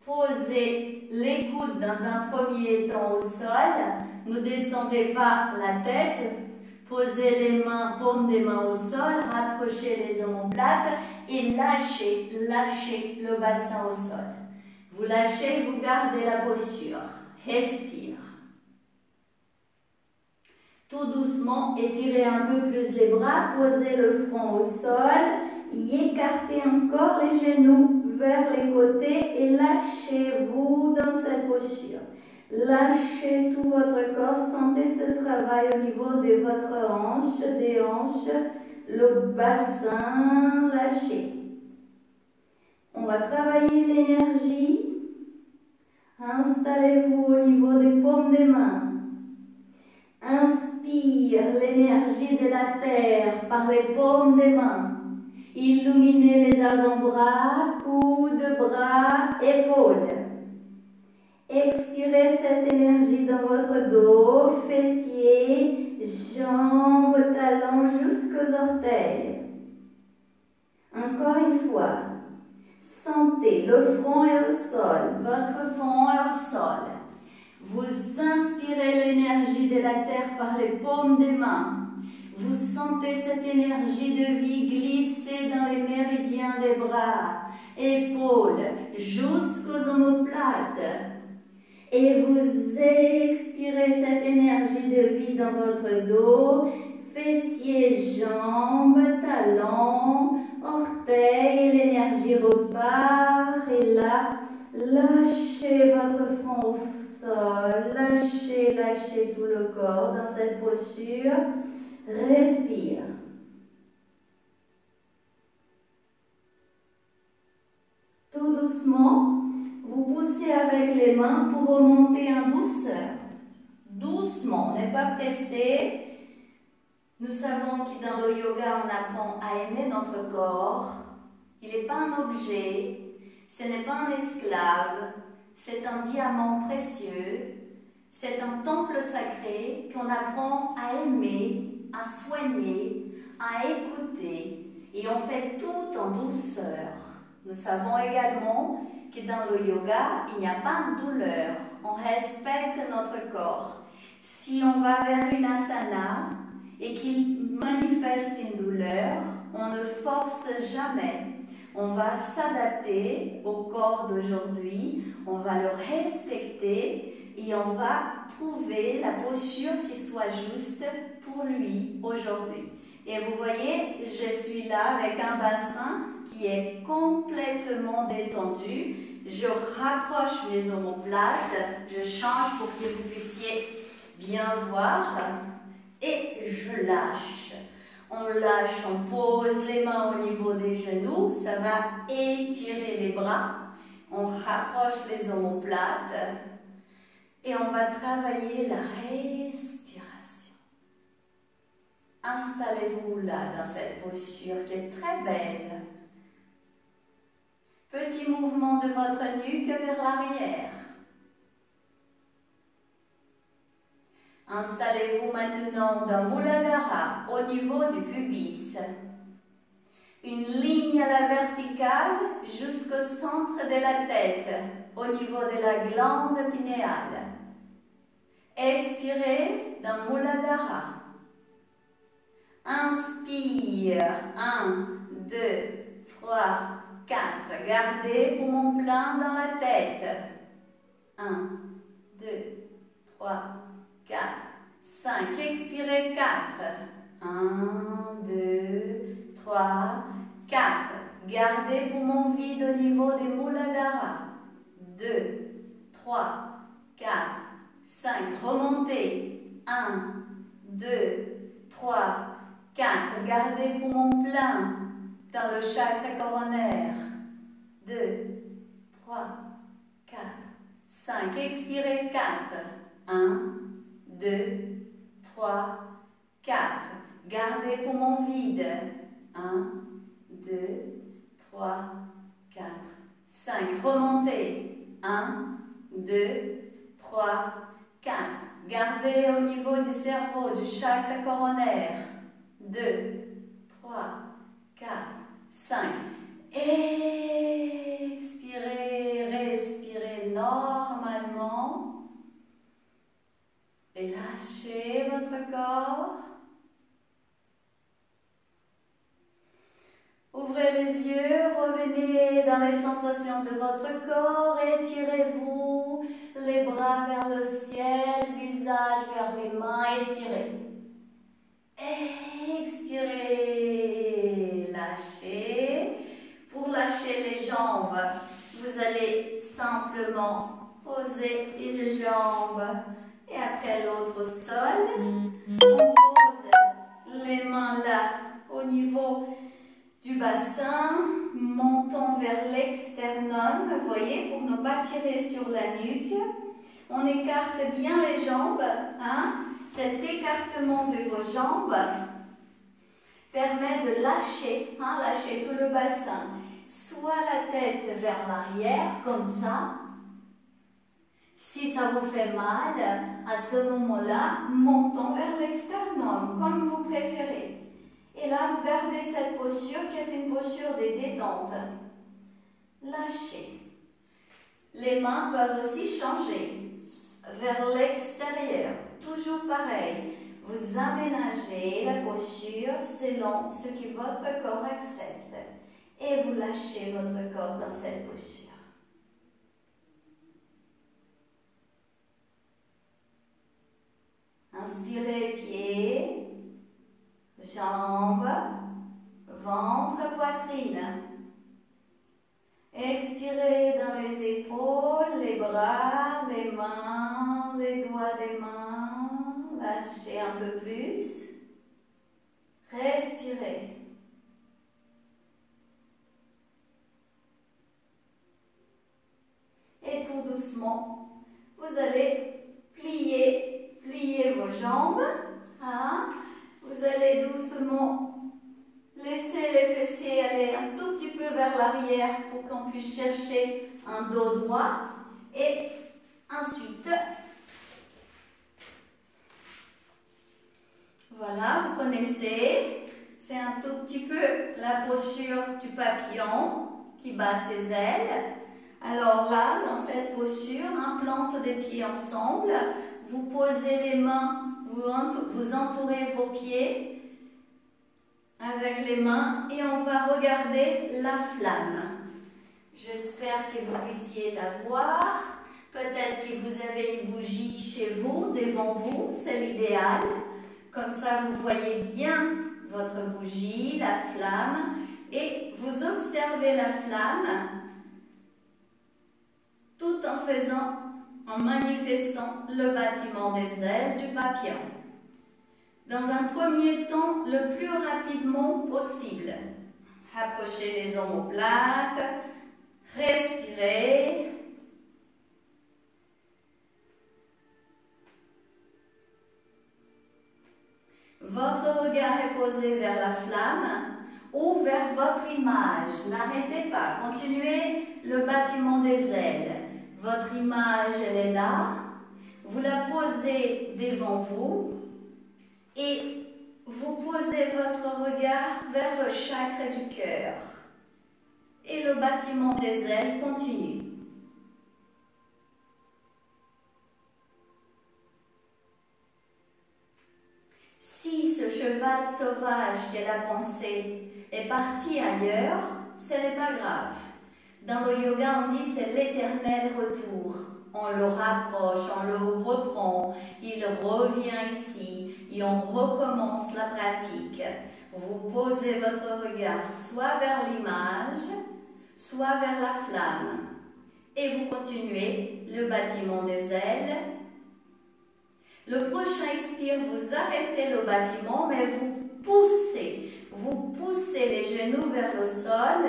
Posez les coudes dans un premier temps au sol. Ne descendez pas la tête. Posez les mains, paumes des mains au sol. Rapprochez les omoplates et lâchez le bassin au sol. Vous lâchez, vous gardez la posture. Respire. Tout doucement, étirez un peu plus les bras. Posez le front au sol. Écartez encore les genoux vers les côtés et lâchez-vous dans cette posture. Lâchez tout votre corps, sentez ce travail au niveau de votre hanche, des hanches, le bassin, lâchez. On va travailler l'énergie. Installez-vous au niveau des paumes des mains. Inspire l'énergie de la terre par les paumes des mains. Illuminez les avant-bras, coudes, bras, épaules. Expirez cette énergie dans votre dos, fessiers, jambes, talons jusqu'aux orteils. Encore une fois, sentez le front est au sol, votre front est au sol. Vous inspirez l'énergie de la terre par les paumes des mains. Vous sentez cette énergie de vie glisser dans les méridiens des bras, épaules, jusqu'aux omoplates. Et vous expirez cette énergie de vie dans votre dos, fessiers, jambes, talons, orteils. L'énergie repart et là, lâchez votre front au sol, lâchez tout le corps dans cette posture. Respire. Tout doucement, vous poussez avec les mains pour remonter en douceur. Doucement, on n'est pas pressé. Nous savons que dans le yoga, on apprend à aimer notre corps. Il n'est pas un objet, ce n'est pas un esclave, c'est un diamant précieux, c'est un temple sacré qu'on apprend à aimer, à soigner, à écouter, et on fait tout en douceur. Nous savons également que dans le yoga, il n'y a pas de douleur, on respecte notre corps. Si on va vers une asana et qu'il manifeste une douleur, on ne force jamais. On va s'adapter au corps d'aujourd'hui, on va le respecter et on va trouver la posture qui soit juste pour lui aujourd'hui. Et vous voyez, je suis là avec un bassin qui est complètement détendu. Je rapproche mes omoplates, je change pour que vous puissiez bien voir et je lâche. On lâche, on pose les mains au niveau des genoux, ça va étirer les bras. On rapproche les omoplates et on va travailler la respiration. Installez-vous là dans cette posture qui est très belle. Petit mouvement de votre nuque vers l'arrière. Installez-vous maintenant dans Muladhara au niveau du pubis. Une ligne à la verticale jusqu'au centre de la tête, au niveau de la glande pinéale. Expirez dans Muladhara. Inspire. 1, 2, 3, 4. Gardez poumon plein dans la tête. 1, 2, 3, 4, 5. Expirez 4. 1, 2, 3, 4. Gardez poumon vide au niveau des Muladhara. 2, 3, 4, 5. Remontez. 1, 2, 3, 4. Gardez poumon plein dans le chakra coronaire. 2, 3, 4, 5. Expirez 4. 1, 2, 3, 4. Gardez poumon vide. 1, 2, 3, 4, 5. Remontez. 1, 2, 3, 4. Gardez au niveau du cerveau, du chakra coronaire. 2, 3, 4, 5. Expirez, respirez normalement. Et lâchez votre corps. Ouvrez les yeux, revenez dans les sensations de votre corps, étirez-vous, les bras vers le ciel, visage vers les mains, étirez. Expirez, lâchez. Pour lâcher les jambes, vous allez simplement poser une jambe et après l'autre au sol. On pose les mains là au niveau du bassin, montons vers l'externum, vous voyez, pour ne pas tirer sur la nuque. On écarte bien les jambes, hein. Cet écartement de vos jambes permet de lâcher, hein, lâcher tout le bassin. Soit la tête vers l'arrière, comme ça. Si ça vous fait mal, à ce moment-là, montons vers l'externum, comme vous préférez. Et là, vous gardez cette posture qui est une posture de détente. Lâchez. Les mains peuvent aussi changer vers l'extérieur. Toujours pareil. Vous aménagez la posture selon ce que votre corps accepte. Et vous lâchez votre corps dans cette posture. Inspirez pieds, jambes, ventre, poitrine. Expirez dans les épaules, les bras, les mains, les doigts des mains. Lâchez un peu plus. Respirez. Et tout doucement, vous allez plier vos jambes. Hein? Vous allez doucement laisser les fessiers aller un tout petit peu vers l'arrière pour qu'on puisse chercher un dos droit. Et ensuite, voilà, vous connaissez, c'est un tout petit peu la posture du papillon qui bat ses ailes. Alors là, dans cette posture, on plante des pieds ensemble, vous posez les mains, vous entourez vos pieds avec les mains et on va regarder la flamme. J'espère que vous puissiez la voir. Peut-être que vous avez une bougie chez vous, devant vous, c'est l'idéal. Comme ça, vous voyez bien votre bougie, la flamme, et vous observez la flamme tout en manifestant le battement des ailes du papillon. Dans un premier temps, le plus rapidement possible. Rapprochez les omoplates, respirez. Votre regard est posé vers la flamme ou vers votre image. N'arrêtez pas, continuez le bâtiment des ailes. Votre image, elle est là. Vous la posez devant vous et vous posez votre regard vers le chakra du cœur. Et le bâtiment des ailes continue. Si ce cheval sauvage qu'est la pensée est parti ailleurs, ce n'est pas grave. Dans le yoga, on dit c'est l'éternel retour. On le rapproche, on le reprend, il revient ici et on recommence la pratique. Vous posez votre regard soit vers l'image, soit vers la flamme. Et vous continuez le bâtiment des ailes. Le prochain expire, vous arrêtez le bâtiment, mais vous poussez les genoux vers le sol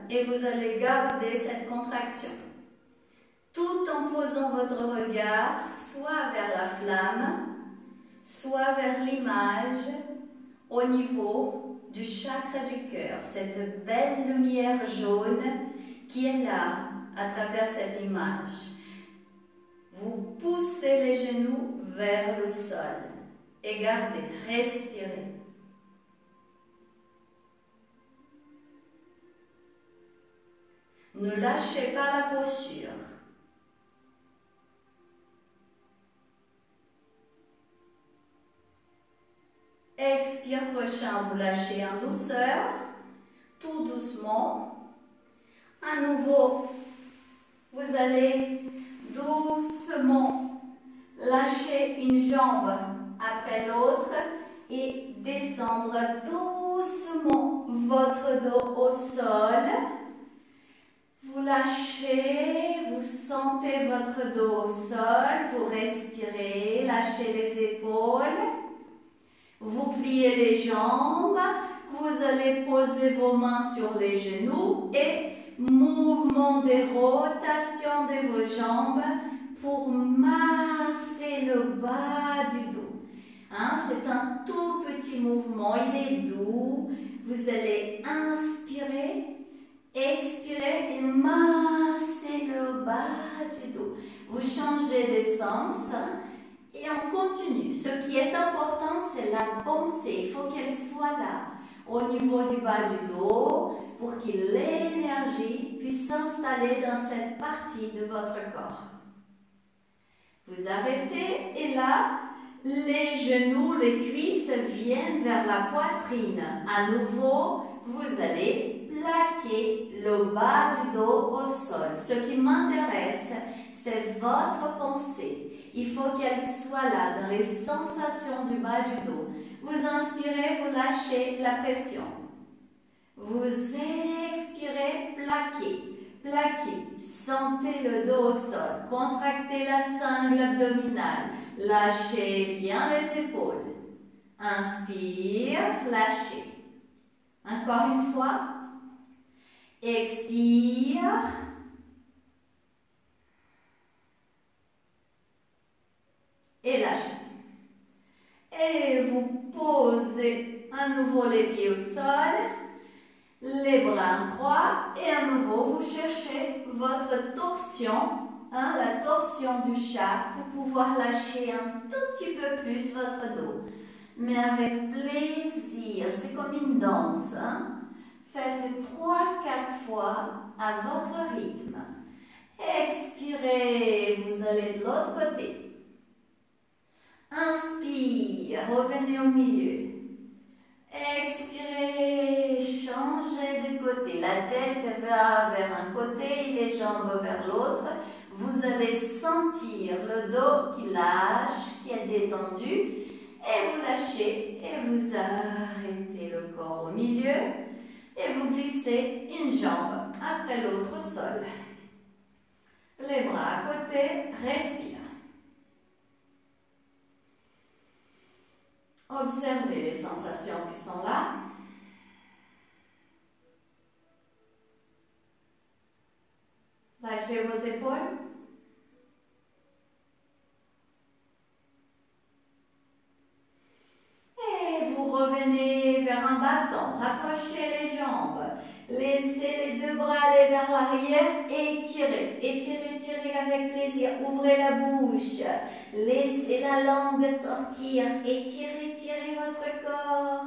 et vous allez garder cette contraction. Tout en posant votre regard soit vers la flamme, soit vers l'image au niveau du chakra du cœur. Cette belle lumière jaune qui est là à travers cette image. Vous poussez les genoux vers le sol et gardez, respirez. Ne lâchez pas la posture. Expire prochain, vous lâchez en douceur, tout doucement. À nouveau, vous allez doucement lâcher une jambe après l'autre et descendre doucement votre dos au sol. Vous lâchez, vous sentez votre dos au sol, vous respirez, lâchez les épaules. Vous pliez les jambes, vous allez poser vos mains sur les genoux et mouvement de rotation de vos jambes pour masser le bas du dos. C'est un tout petit mouvement, il est doux. Vous allez inspirer, expirer et masser le bas du dos. Vous changez de sens. Et on continue. Ce qui est important, c'est la pensée. Il faut qu'elle soit là, au niveau du bas du dos, pour que l'énergie puisse s'installer dans cette partie de votre corps. Vous arrêtez et là, les genoux, les cuisses viennent vers la poitrine. À nouveau, vous allez plaquer le bas du dos au sol. Ce qui m'intéresse, c'est votre pensée. Il faut qu'elle soit là, dans les sensations du bas du dos. Vous inspirez, vous lâchez la pression. Vous expirez, plaquez, plaquez. Sentez le dos au sol. Contractez la sangle abdominale. Lâchez bien les épaules. Inspire, lâchez. Encore une fois. Expire. Et lâchez. Et vous posez à nouveau les pieds au sol, les bras en croix et à nouveau vous cherchez votre torsion, la torsion du chat pour pouvoir lâcher un tout petit peu plus votre dos. Mais avec plaisir, c'est comme une danse. Faites 3-4 fois à votre rythme. Expirez, vous allez de l'autre côté. Inspire, revenez au milieu. Expirez, changez de côté. La tête va vers un côté et les jambes vers l'autre. Vous allez sentir le dos qui lâche, qui est détendu. Et vous lâchez et vous arrêtez le corps au milieu. Et vous glissez une jambe après l'autre au sol. Les bras à côté, respire. Observez les sensations qui sont là. Lâchez vos épaules. Et vous revenez vers un bâton. Rapprochez les jambes. Laissez les deux bras aller vers l'arrière et étirez. Étirez, étirez avec plaisir. Ouvrez la bouche. Laissez la langue sortir. Étirez, étirez votre corps.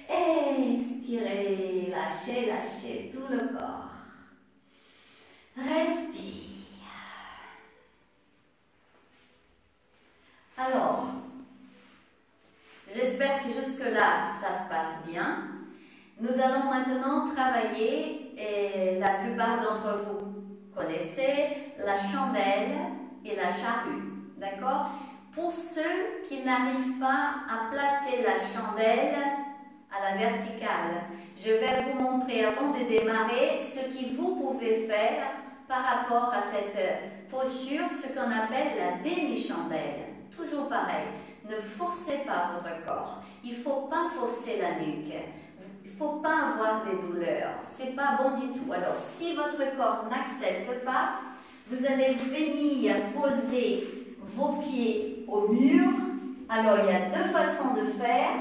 Expirez. Lâchez, lâchez tout le corps. Respire. Alors, j'espère que jusque-là, ça se passe bien. Nous allons maintenant travailler, et la plupart d'entre vous connaissez, la chandelle et la charrue. D'accord? Pour ceux qui n'arrivent pas à placer la chandelle à la verticale, je vais vous montrer avant de démarrer ce que vous pouvez faire par rapport à cette posture, ce qu'on appelle la demi-chandelle. Toujours pareil, ne forcez pas votre corps. Il ne faut pas forcer la nuque. Il ne faut pas avoir des douleurs. Ce n'est pas bon du tout. Alors, si votre corps n'accepte pas, vous allez venir poser vos pieds au mur. Alors, il y a deux façons de faire.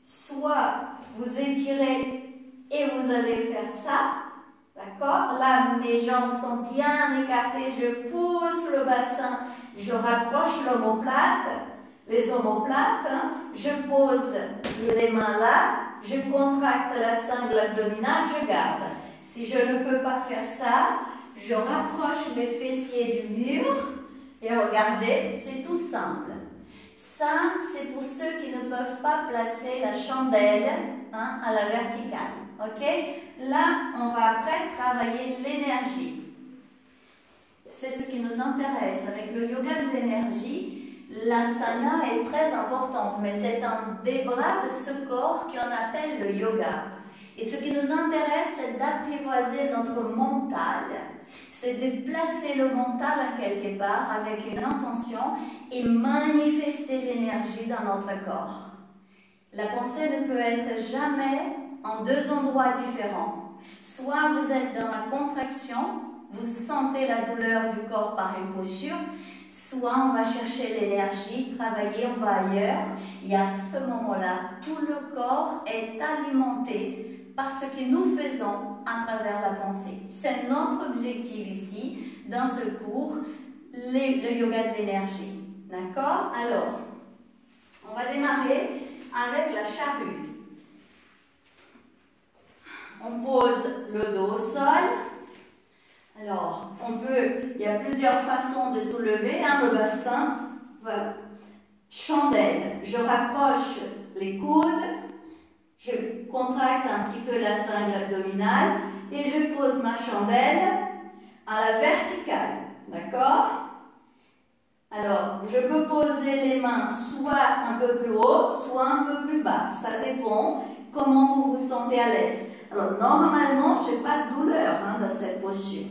Soit vous étirez et vous allez faire ça. D'accord? Là, mes jambes sont bien écartées. Je pousse le bassin. Je rapproche l'omoplate. Les omoplates. Je pose les mains là. Je contracte la sangle abdominale. Je garde. Si je ne peux pas faire ça, je rapproche mes fessiers du mur. Et regardez, c'est tout simple. Ça, c'est pour ceux qui ne peuvent pas placer la chandelle à la verticale. Ok? Là, on va après travailler l'énergie. C'est ce qui nous intéresse. Avec le yoga de l'énergie, l'asana est très importante, mais c'est un des bras de ce corps qu'on appelle le yoga. Et ce qui nous intéresse, c'est d'apprivoiser notre mental. C'est de placer le mental à quelque part avec une intention et manifester l'énergie dans notre corps. La pensée ne peut être jamais en deux endroits différents. Soit vous êtes dans la contraction, vous sentez la douleur du corps par une posture, soit on va chercher l'énergie, travailler, on va ailleurs. Et à ce moment-là, tout le corps est alimenté par ce que nous faisons à travers la pensée. C'est notre objectif ici, dans ce cours, le yoga de l'énergie. D'accord? Alors, on va démarrer avec la charrue. On pose le dos au sol. Alors, il y a plusieurs façons de soulever le bassin. Voilà. Chandelle. Je rapproche les coudes. Je contracte un petit peu la sangle abdominale et je pose ma chandelle à la verticale. D'accord? Alors, je peux poser les mains soit un peu plus haut, soit un peu plus bas. Ça dépend comment vous vous sentez à l'aise. Alors, normalement, je n'ai pas de douleur dans cette posture.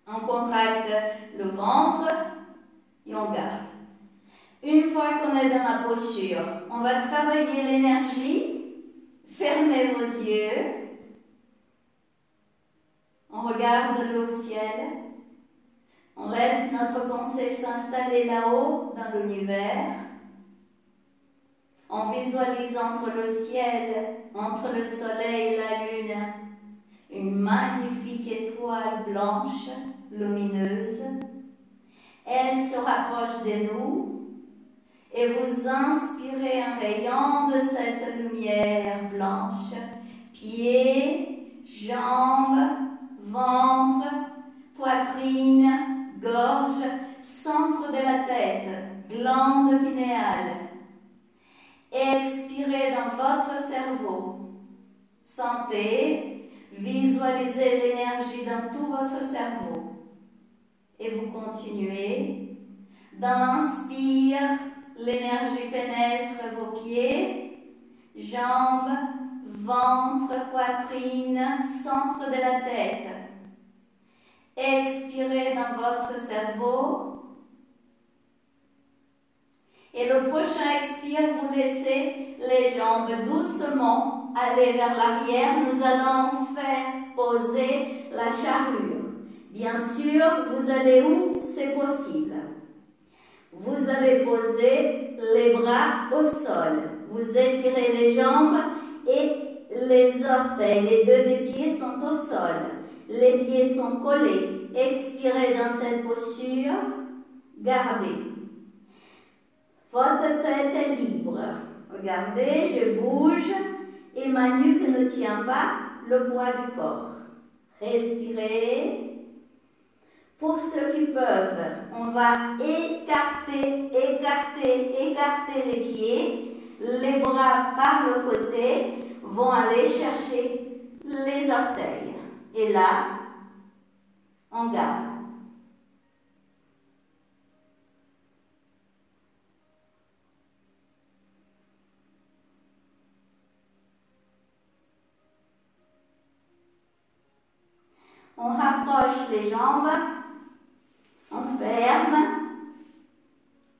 On contracte le ventre et on garde. Une fois qu'on est dans la posture, on va travailler l'énergie. Fermez vos yeux. On regarde le ciel. On laisse notre pensée s'installer là-haut dans l'univers. On visualise entre le ciel, entre le soleil et la lune, une magnifique étoile blanche, lumineuse. Elle se rapproche de nous. Et vous inspirez un rayon de cette lumière blanche. Pieds, jambes, ventre, poitrine, gorge, centre de la tête, glande pinéale. Expirez dans votre cerveau. Sentez, visualisez l'énergie dans tout votre cerveau. Et vous continuez. Dans l'inspire, l'énergie pénètre vos pieds, jambes, ventre, poitrine, centre de la tête. Expirez dans votre cerveau. Et le prochain expire, vous laissez les jambes doucement aller vers l'arrière. Nous allons faire poser la charrue. Bien sûr, vous allez où c'est possible. Vous allez poser les bras au sol. Vous étirez les jambes et les orteils. Les deux des pieds sont au sol. Les pieds sont collés. Expirez dans cette posture. Gardez. Votre tête est libre. Regardez, je bouge et ma nuque ne tient pas le poids du corps. Respirez. Pour ceux qui peuvent, on va écarter les pieds. Les bras par le côté vont aller chercher les orteils. Et là, on garde. On rapproche les jambes. On ferme.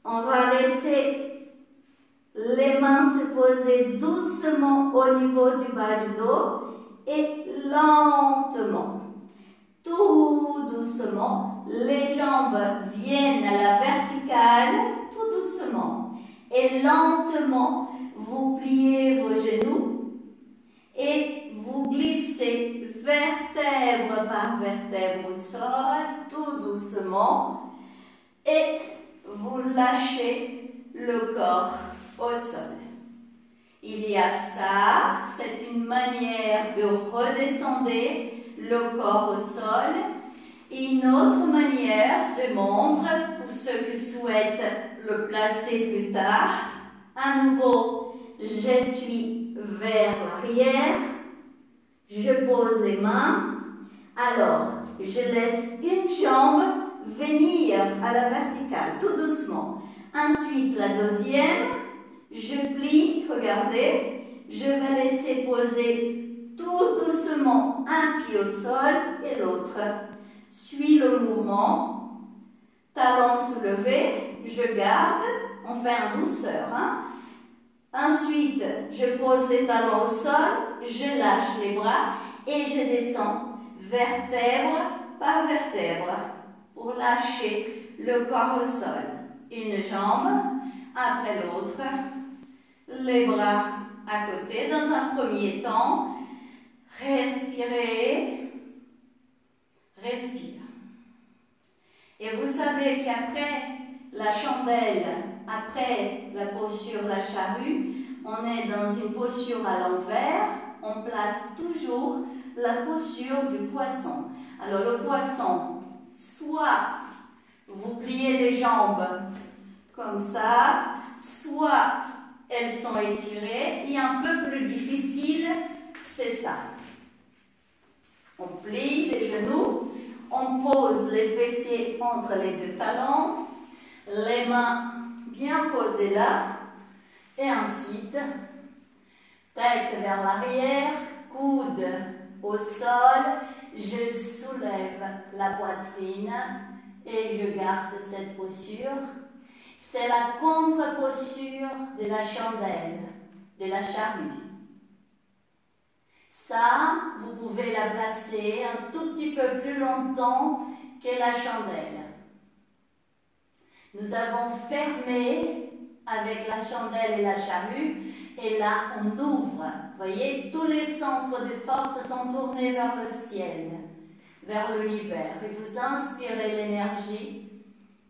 On va laisser les mains se poser doucement au niveau du bas du dos et lentement, tout doucement, les jambes viennent à la verticale, tout doucement. Et lentement, vous pliez vos genoux et vous glissez vertèbre par vertèbre au sol, tout doucement. Et vous lâchez le corps au sol. Il y a ça, c'est une manière de redescendre le corps au sol. Une autre manière, je montre pour ceux qui souhaitent le placer plus tard. À nouveau, je suis vers l'arrière. Je pose les mains. Alors, je laisse une jambe venir à la verticale, tout doucement. Ensuite, la deuxième, je plie, regardez, je vais laisser poser tout doucement un pied au sol et l'autre. Suis le mouvement, talon soulevé, je garde, on fait en douceur. Ensuite, je pose les talons au sol, je lâche les bras et je descends vertèbre par vertèbre pour lâcher le corps au sol. Une jambe après l'autre, les bras à côté. Dans un premier temps, respirez, respire. Et vous savez qu'après la chandelle, après la posture la charrue, on est dans une posture à l'envers, on place toujours la posture du poisson. Alors le poisson, soit vous pliez les jambes comme ça, soit elles sont étirées, et un peu plus difficile, c'est ça. On plie les genoux, on pose les fessiers entre les deux talons, les mains bien posées là, et ensuite, tête vers l'arrière, coude au sol, je soulève la poitrine et je garde cette posture. C'est la contre-posture de la chandelle, de la charrue. Ça, vous pouvez la placer un tout petit peu plus longtemps que la chandelle. Nous avons fermé avec la chandelle et la charrue, et là on ouvre. Vous voyez, tous les centres de force sont tournés vers le ciel, vers l'univers. Et vous inspirez l'énergie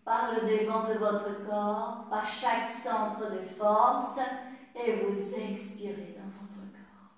par le devant de votre corps, par chaque centre de force, et vous expirez dans votre corps.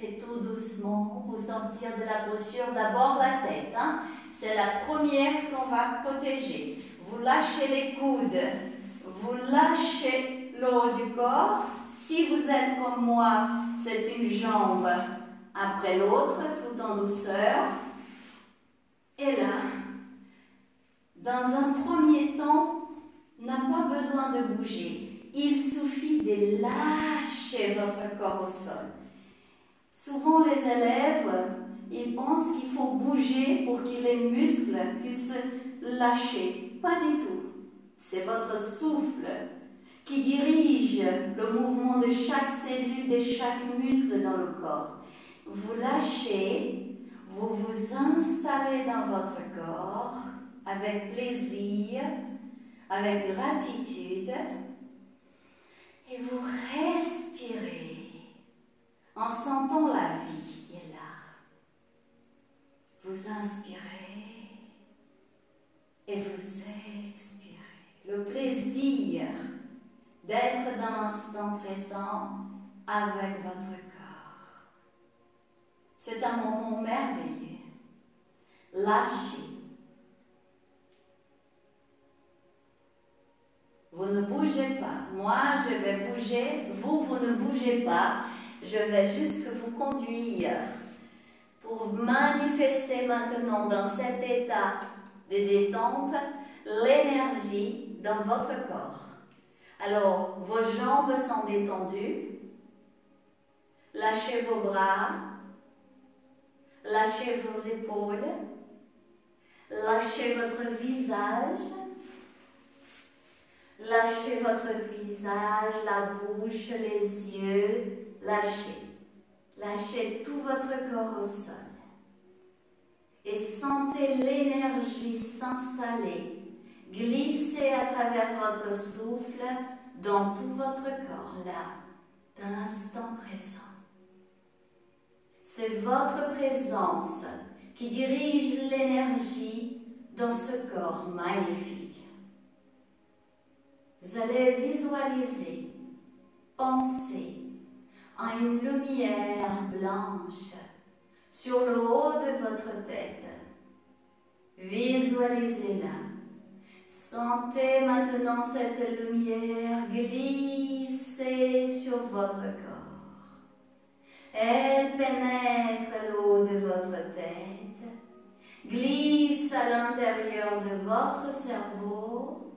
Et tout doucement, vous sortir de la posture, d'abord la tête. C'est la première qu'on va protéger. Vous lâchez les coudes, vous lâchez le haut du corps. Si vous êtes comme moi, c'est une jambe après l'autre, tout en douceur. Et là, dans un premier temps, n'a pas besoin de bouger. Il suffit de lâcher votre corps au sol. Souvent, les élèves il pense qu'il faut bouger pour que les muscles puissent lâcher. Pas du tout. C'est votre souffle qui dirige le mouvement de chaque cellule, de chaque muscle dans le corps. Vous lâchez, vous vous installez dans votre corps avec plaisir, avec gratitude, et vous respirez en sentant la vie qui est là. Vous inspirez et vous expirez. Le plaisir d'être dans l'instant présent avec votre corps. C'est un moment merveilleux. Lâchez. Vous ne bougez pas. Moi, je vais bouger. Vous ne bougez pas. Je vais juste vous conduire pour manifester maintenant dans cet état de détente l'énergie dans votre corps. Alors, vos jambes sont détendues. Lâchez vos bras. Lâchez vos épaules. Lâchez votre visage. Lâchez votre visage, la bouche, les yeux. Lâchez. Lâchez tout votre corps au sol. Et sentez l'énergie s'installer, glisser à travers votre souffle dans tout votre corps, là, dans l'instant présent. C'est votre présence qui dirige l'énergie dans ce corps magnifique. Vous allez visualiser, penser à une lumière blanche sur le haut de votre tête. Visualisez-la. Sentez maintenant cette lumière glisser sur votre corps. Elle pénètre le haut de votre tête, glisse à l'intérieur de votre cerveau,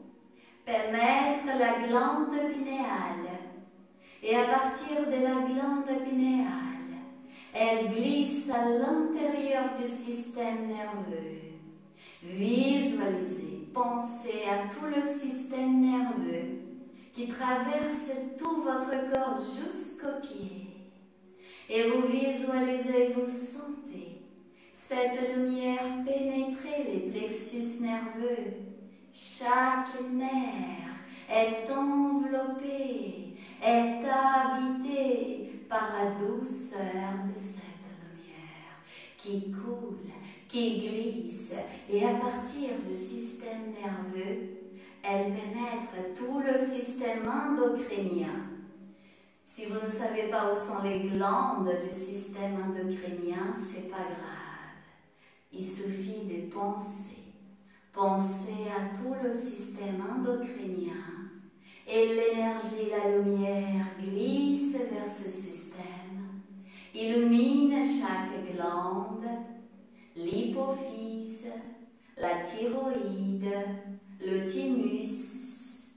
pénètre la glande pinéale. Et à partir de la glande pinéale, elle glisse à l'intérieur du système nerveux. Visualisez, pensez à tout le système nerveux qui traverse tout votre corps jusqu'aux pieds. Et vous visualisez, vous sentez cette lumière pénétrer les plexus nerveux. Chaque nerf est enveloppé, est habité par la douceur de cette lumière qui coule, qui glisse, et à partir du système nerveux, elle pénètre tout le système endocrinien. Si vous ne savez pas où sont les glandes du système endocrinien, c'est pas grave. Il suffit de penser. Pensez à tout le système endocrinien et l'énergie, la lumière glisse vers ce système, illumine chaque glande, l'hypophyse, la thyroïde, le thymus,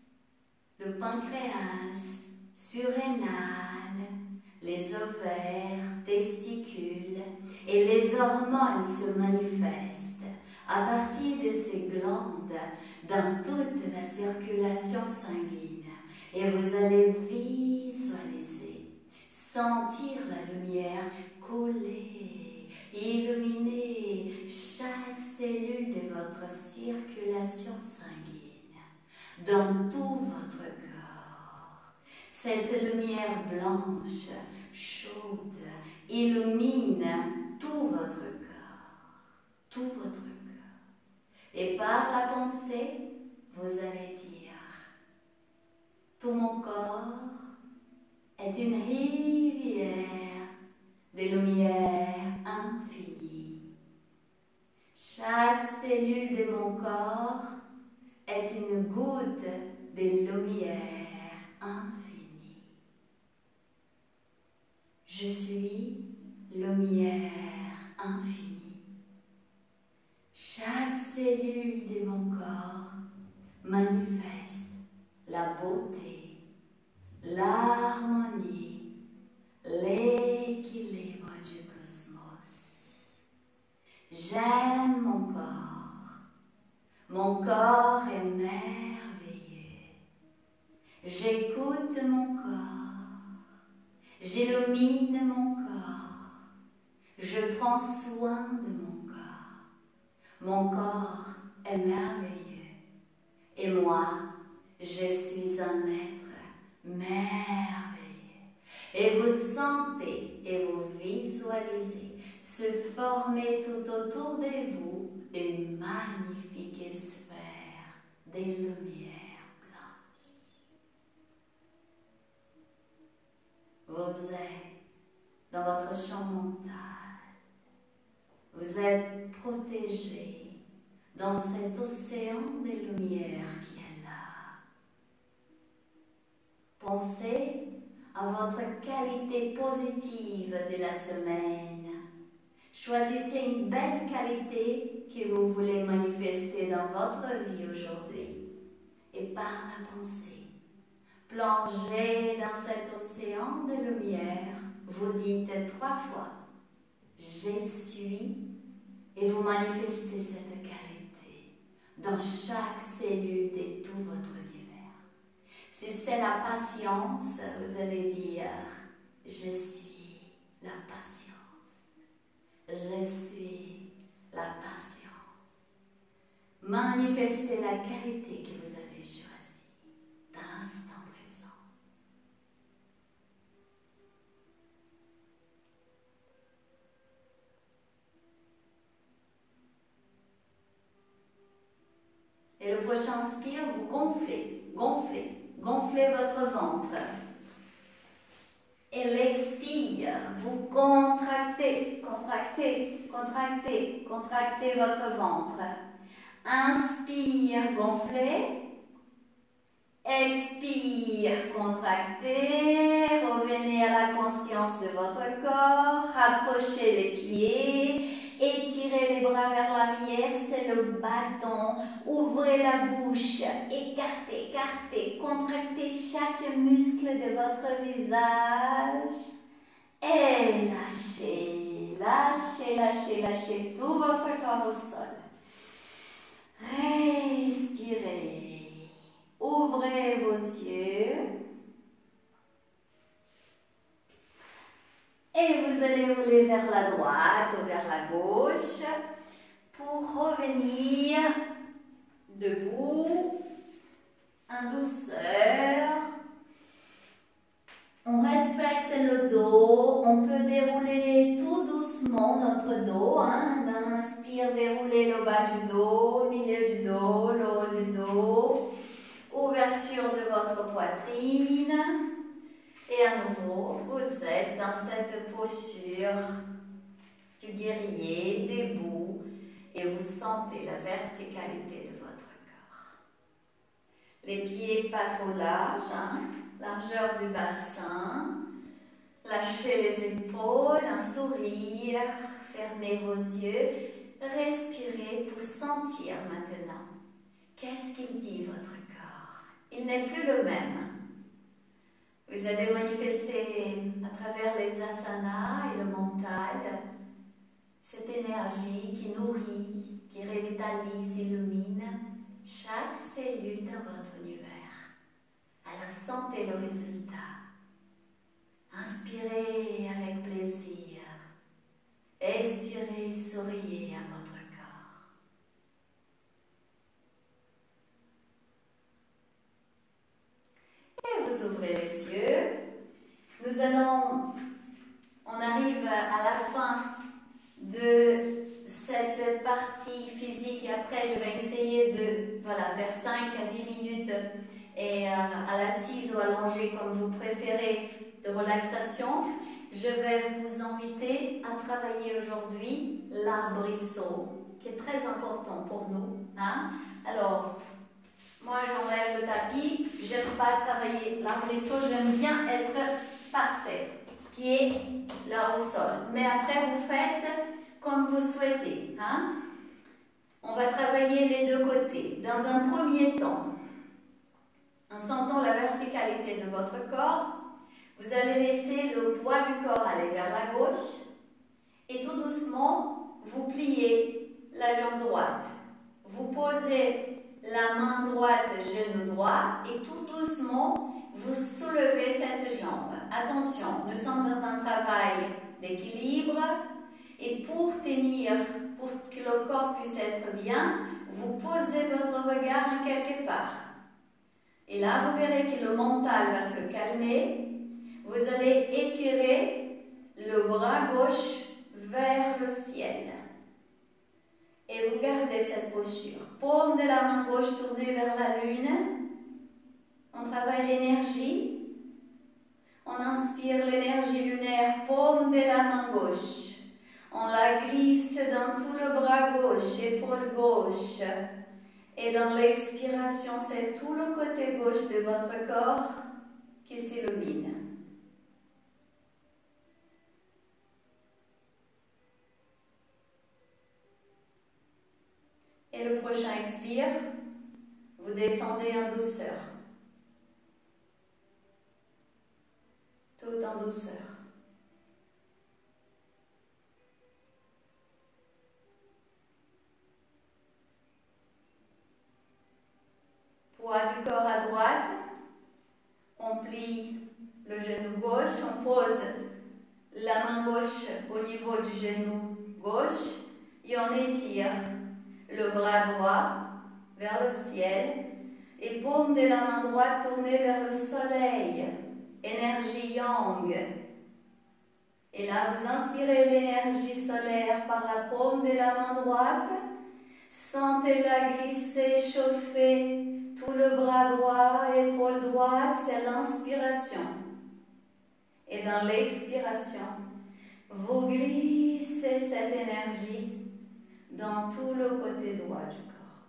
le pancréas, surrénal, les ovaires, testicules, et les hormones se manifestent à partir de ces glandes dans toute la circulation sanguine. Et vous allez visualiser, sentir la lumière couler, illuminer chaque cellule de votre circulation sanguine dans tout votre corps. Cette lumière blanche, chaude, illumine tout votre corps, tout votre corps. Et par la pensée, vous allez dire, tout mon corps est une rivière de lumière infinie. Chaque cellule de mon corps est une goutte de lumière infinie. Je suis lumière infinie. Chaque cellule de mon corps manifeste la beauté, l'harmonie, l'équilibre du cosmos. J'aime mon corps. Mon corps est merveilleux. J'écoute mon corps. J'illumine mon corps. Je prends soin de mon corps. Mon corps est merveilleux. Et moi, je suis un être merveilleux. Et vous sentez et vous visualisez se former tout autour de vous une magnifique sphère de lumière blanche. Vous êtes dans votre champ mental. Vous êtes protégé dans cet océan de lumière qui est là. Pensez à votre qualité positive de la semaine. Choisissez une belle qualité que vous voulez manifester dans votre vie aujourd'hui. Et par la pensée, plongez dans cet océan de lumière. Vous dites 3 fois « Je suis » et vous manifestez cette qualité dans chaque cellule de tout votre univers. Si c'est la patience, vous allez dire « Je suis la patience ». Je suis la patience. Manifestez la qualité que vous avez choisie dans l'instant présent. Et le prochain inspire, vous gonflez, gonflez, gonflez votre ventre. Et l'expire, vous contractez, contractez, contractez, contractez votre ventre. Inspire, gonflez. Expire, contractez. Revenez à la conscience de votre corps. Rapprochez les pieds. Étirez les bras vers l'arrière, c'est le bâton. Ouvrez la bouche, écartez, écartez, contractez chaque muscle de votre visage. Et lâchez, lâchez, lâchez, lâchez tout votre corps au sol. Respirez. Ouvrez vos yeux. Et vous allez rouler vers la droite ou vers la gauche pour revenir debout en douceur. On respecte le dos, on peut dérouler tout doucement notre dos. On inspire, dérouler le bas du dos, milieu du dos, le haut du dos. Ouverture de votre poitrine. Et à nouveau, vous êtes dans cette posture du guerrier, debout, et vous sentez la verticalité de votre corps. Les pieds pas trop larges, largeur du bassin. Lâchez les épaules, un sourire, fermez vos yeux, respirez pour sentir maintenant. Qu'est-ce qu'il dit votre corps? Il n'est plus le même. Vous avez manifesté à travers les asanas et le mental cette énergie qui nourrit, qui revitalise, illumine chaque cellule de votre univers. Alors sentez le résultat. Inspirez avec plaisir. Expirez, souriez à votre corps. Et vous ouvrez les yeux. On arrive à la fin de cette partie physique et après je vais essayer de faire 5 à 10 minutes et à l'assise ou allongée comme vous préférez de relaxation. Je vais vous inviter à travailler aujourd'hui l'arbrisseau qui est très important pour nous. Alors, moi j'enlève le tapis, j'aime pas travailler l'arbrisseau, j'aime bien être par terre, pieds là au sol. Mais après vous faites comme vous souhaitez. On va travailler les deux côtés. Dans un premier temps, en sentant la verticalité de votre corps, vous allez laisser le poids du corps aller vers la gauche et tout doucement, vous pliez la jambe droite. Vous posez la main droite, genou droit, et tout doucement, vous soulevez cette jambe. Attention, nous sommes dans un travail d'équilibre, et pour tenir, pour que le corps puisse être bien, vous posez votre regard en quelque part. Et là, vous verrez que le mental va se calmer. Vous allez étirer le bras gauche vers le ciel. Et vous gardez cette posture. Paume de la main gauche tournée vers la lune. On travaille l'énergie. On inspire l'énergie lunaire, paume de la main gauche. On la glisse dans tout le bras gauche, épaule gauche. Et dans l'expiration, c'est tout le côté gauche de votre corps qui s'illumine. Et le prochain expire, vous descendez en douceur. Tout en douceur. Poids du corps à droite, on plie le genou gauche, on pose la main gauche au niveau du genou gauche et on étire le bras droit vers le ciel et paume de la main droite tournée vers le soleil, énergie yang. Et là, vous inspirez l'énergie solaire par la paume de la main droite, sentez-la glisser, chauffer tout le bras droit, épaule droite, c'est l'inspiration. Et dans l'expiration, vous glissez cette énergie dans tout le côté droit du corps.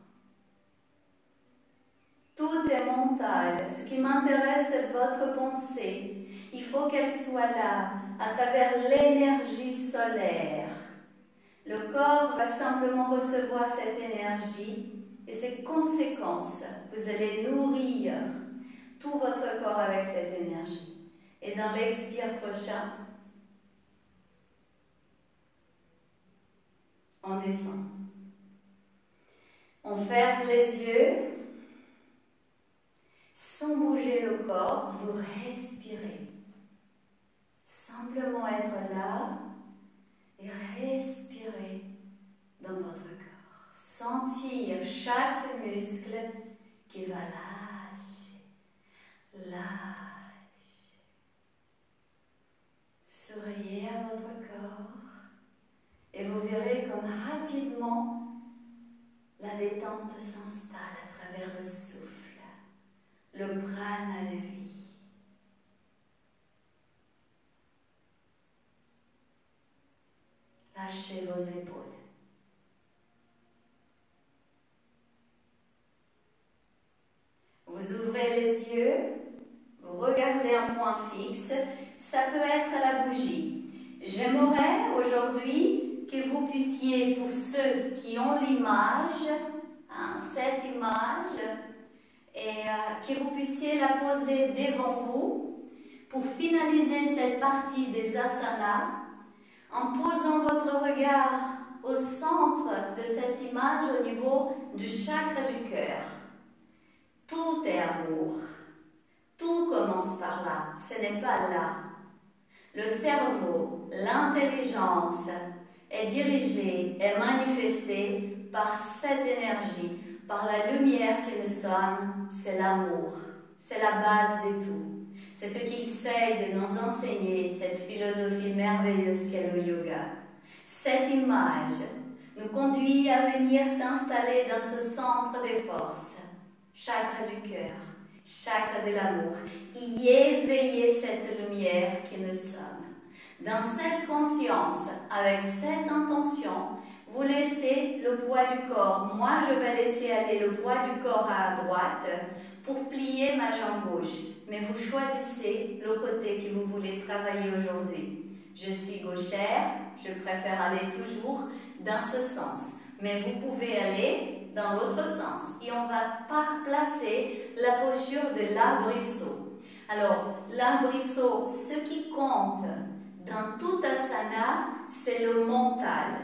Tout est mental. Ce qui m'intéresse, c'est votre pensée. Il faut qu'elle soit là, à travers l'énergie solaire. Le corps va simplement recevoir cette énergie et ses conséquences. Vous allez nourrir tout votre corps avec cette énergie. Et dans l'expire prochain, on descend. On ferme les yeux. Sans bouger le corps, vous respirez. Simplement être là et respirer dans votre corps. Sentir chaque muscle qui va lâcher, lâcher. Souriez à votre corps et vous verrez comme rapidement la détente s'installe à travers le souffle, le prana de vie. Lâchez vos épaules. Vous ouvrez les yeux, vous regardez un point fixe, ça peut être la bougie. J'aimerais aujourd'hui que vous puissiez, pour ceux qui ont l'image, cette image, et que vous puissiez la poser devant vous pour finaliser cette partie des asanas en posant votre regard au centre de cette image au niveau du chakra du cœur. Tout est amour. Tout commence par là. Ce n'est pas là. Le cerveau, l'intelligence est dirigée et manifestée par cette énergie, par la lumière que nous sommes. C'est l'amour. C'est la base de tout. C'est ce qui essaie de nous enseigner cette philosophie merveilleuse qu'est le yoga. Cette image nous conduit à venir s'installer dans ce centre des forces, chakra du cœur, chakra de l'amour, y éveiller cette lumière que nous sommes. Dans cette conscience, avec cette intention, vous laissez le poids du corps. Moi, je vais laisser aller le poids du corps à droite pour plier ma jambe gauche. Mais vous choisissez le côté que vous voulez travailler aujourd'hui. Je suis gauchère, je préfère aller toujours dans ce sens. Mais vous pouvez aller dans l'autre sens. Et on va placer la posture de l'arbrisseau. Alors, l'arbrisseau, ce qui compte dans tout asana, c'est le mental.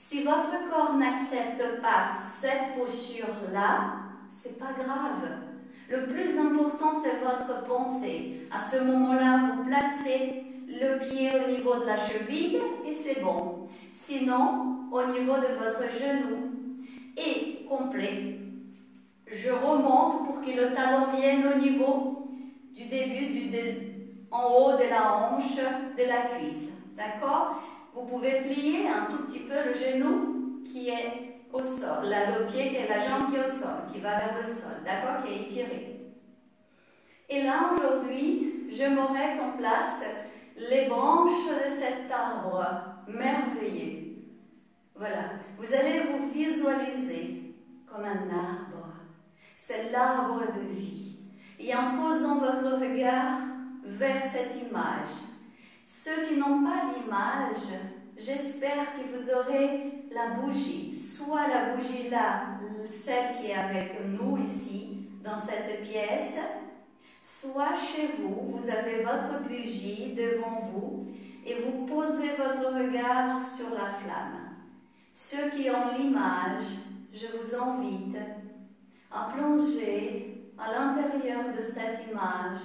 Si votre corps n'accepte pas cette posture-là, c'est pas grave. Le plus important, c'est votre pensée. À ce moment-là, vous placez le pied au niveau de la cheville et c'est bon. Sinon, au niveau de votre genou et complet, je remonte pour que le talon vienne au niveau du début, en haut de la hanche, de la cuisse. D'accord? Vous pouvez plier un tout petit peu le genou qui est au sol, le pied qui est la jambe qui est au sol, qui va vers le sol, d'accord? Qui est étiré. Et là, aujourd'hui, je m'aurai en place les branches de cet arbre merveilleux. Voilà, vous allez vous visualiser comme un arbre. C'est l'arbre de vie. Et en posant votre regard vers cette image, ceux qui n'ont pas d'image, j'espère que vous aurez la bougie, soit la bougie là, celle qui est avec nous ici, dans cette pièce, soit chez vous, vous avez votre bougie devant vous et vous posez votre regard sur la flamme. Ceux qui ont l'image, je vous invite à plonger à l'intérieur de cette image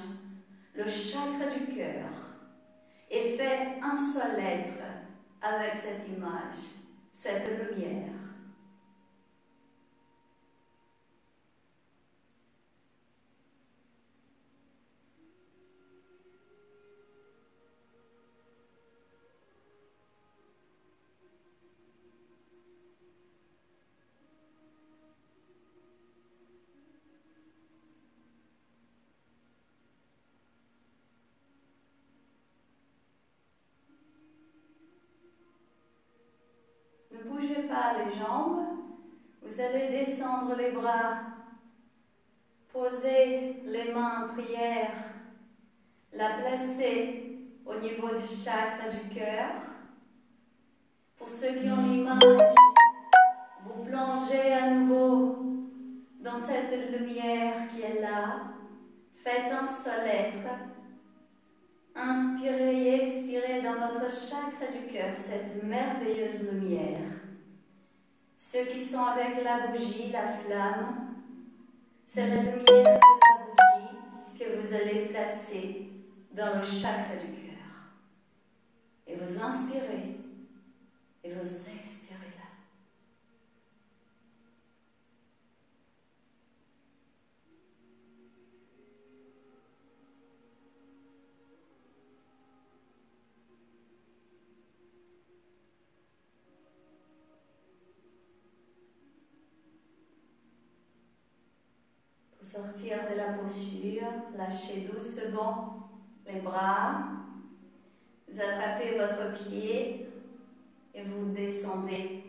le chakra du cœur et faire un seul être avec cette image, cette lumière. Ne bougez pas les jambes, vous allez descendre les bras, poser les mains en prière, la placer au niveau du chakra du cœur. Pour ceux qui ont l'image, vous plongez à nouveau dans cette lumière qui est là. Faites un seul être. Inspirez et expirez dans votre chakra du cœur cette merveilleuse lumière. Ceux qui sont avec la bougie, la flamme, c'est la lumière de la bougie que vous allez placer dans le chakra du cœur. Et vous inspirez et vous expirez là. Pour sortir de la posture, lâchez doucement les bras. Vous attrapez votre pied et vous descendez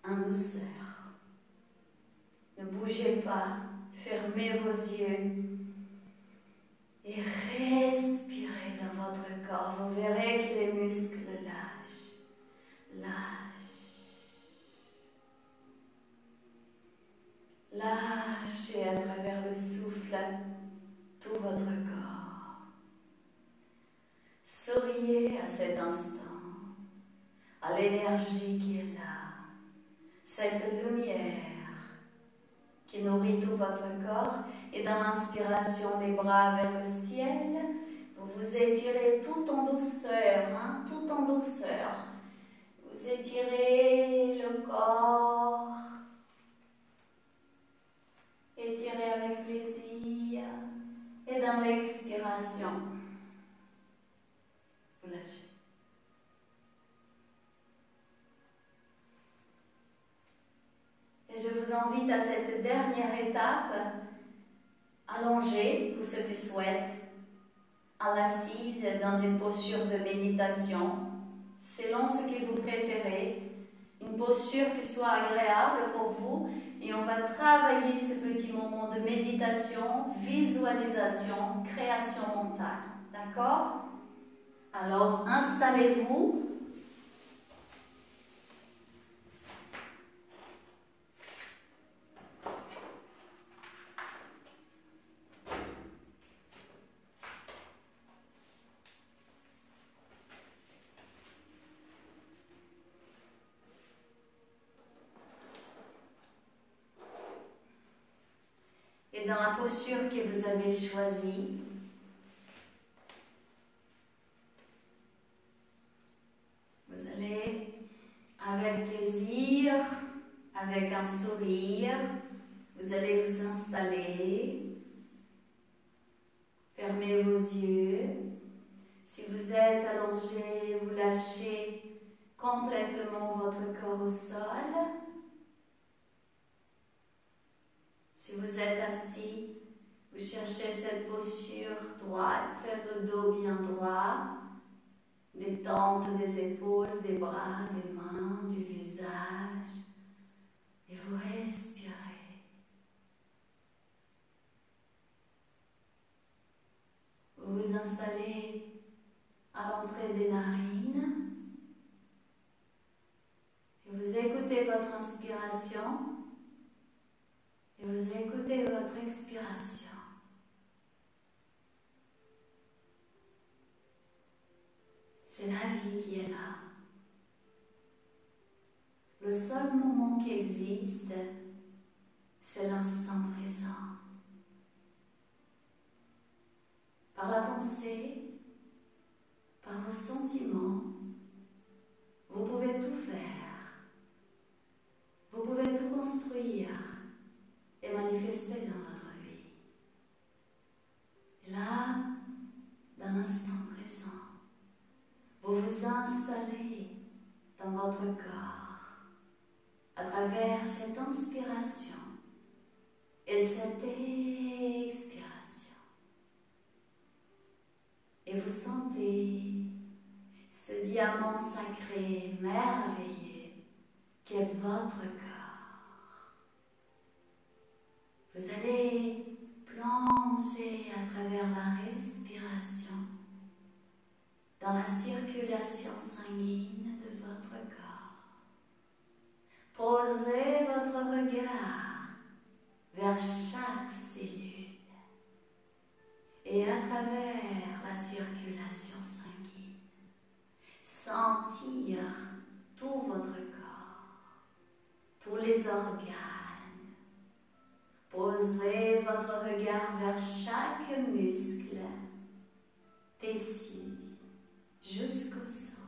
en douceur. Ne bougez pas, fermez vos yeux et respirez dans votre corps. Vous verrez que les muscles lâchent, lâchent. Lâchez à travers le souffle tout votre corps. Souriez à cet instant, à l'énergie qui est là, cette lumière qui nourrit tout votre corps. Et dans l'inspiration, les bras vers le ciel, vous vous étirez tout en douceur, tout en douceur. Vous étirez le corps, étirez avec plaisir. Et dans l'expiration, vous lâchez. Et je vous invite à cette dernière étape, allongée pour ceux qui souhaitent, à l'assise dans une posture de méditation, selon ce que vous préférez, une posture qui soit agréable pour vous, et on va travailler ce petit moment de méditation, visualisation, création mentale. D'accord? Alors, installez-vous. dans la posture que vous avez choisie. Vous allez, avec plaisir, avec un sourire, vous allez vous installer. Fermez vos yeux. Si vous êtes allongé, vous lâchez complètement votre corps au sol. Si vous êtes assis, vous cherchez cette posture droite, le dos bien droit, détente des épaules, des bras, des mains, du visage, et vous respirez. Vous vous installez à l'entrée des narines et vous écoutez votre inspiration et vous écoutez votre expiration. C'est la vie qui est là. Le seul moment qui existe, c'est l'instant présent. Par la pensée, par vos sentiments, vous pouvez tout faire. Vous pouvez tout construire et manifester dans votre vie. Et là, dans l'instant présent, vous vous installez dans votre corps à travers cette inspiration et cette expiration. Et vous sentez ce diamant sacré, merveilleux, qu'est votre corps. Vous allez plonger à travers la respiration dans la circulation sanguine de votre corps. Posez votre regard vers chaque cellule et à travers la circulation sanguine, sentir tout votre corps, tous les organes. Posez votre regard vers chaque muscle, tissu, jusqu'au sol.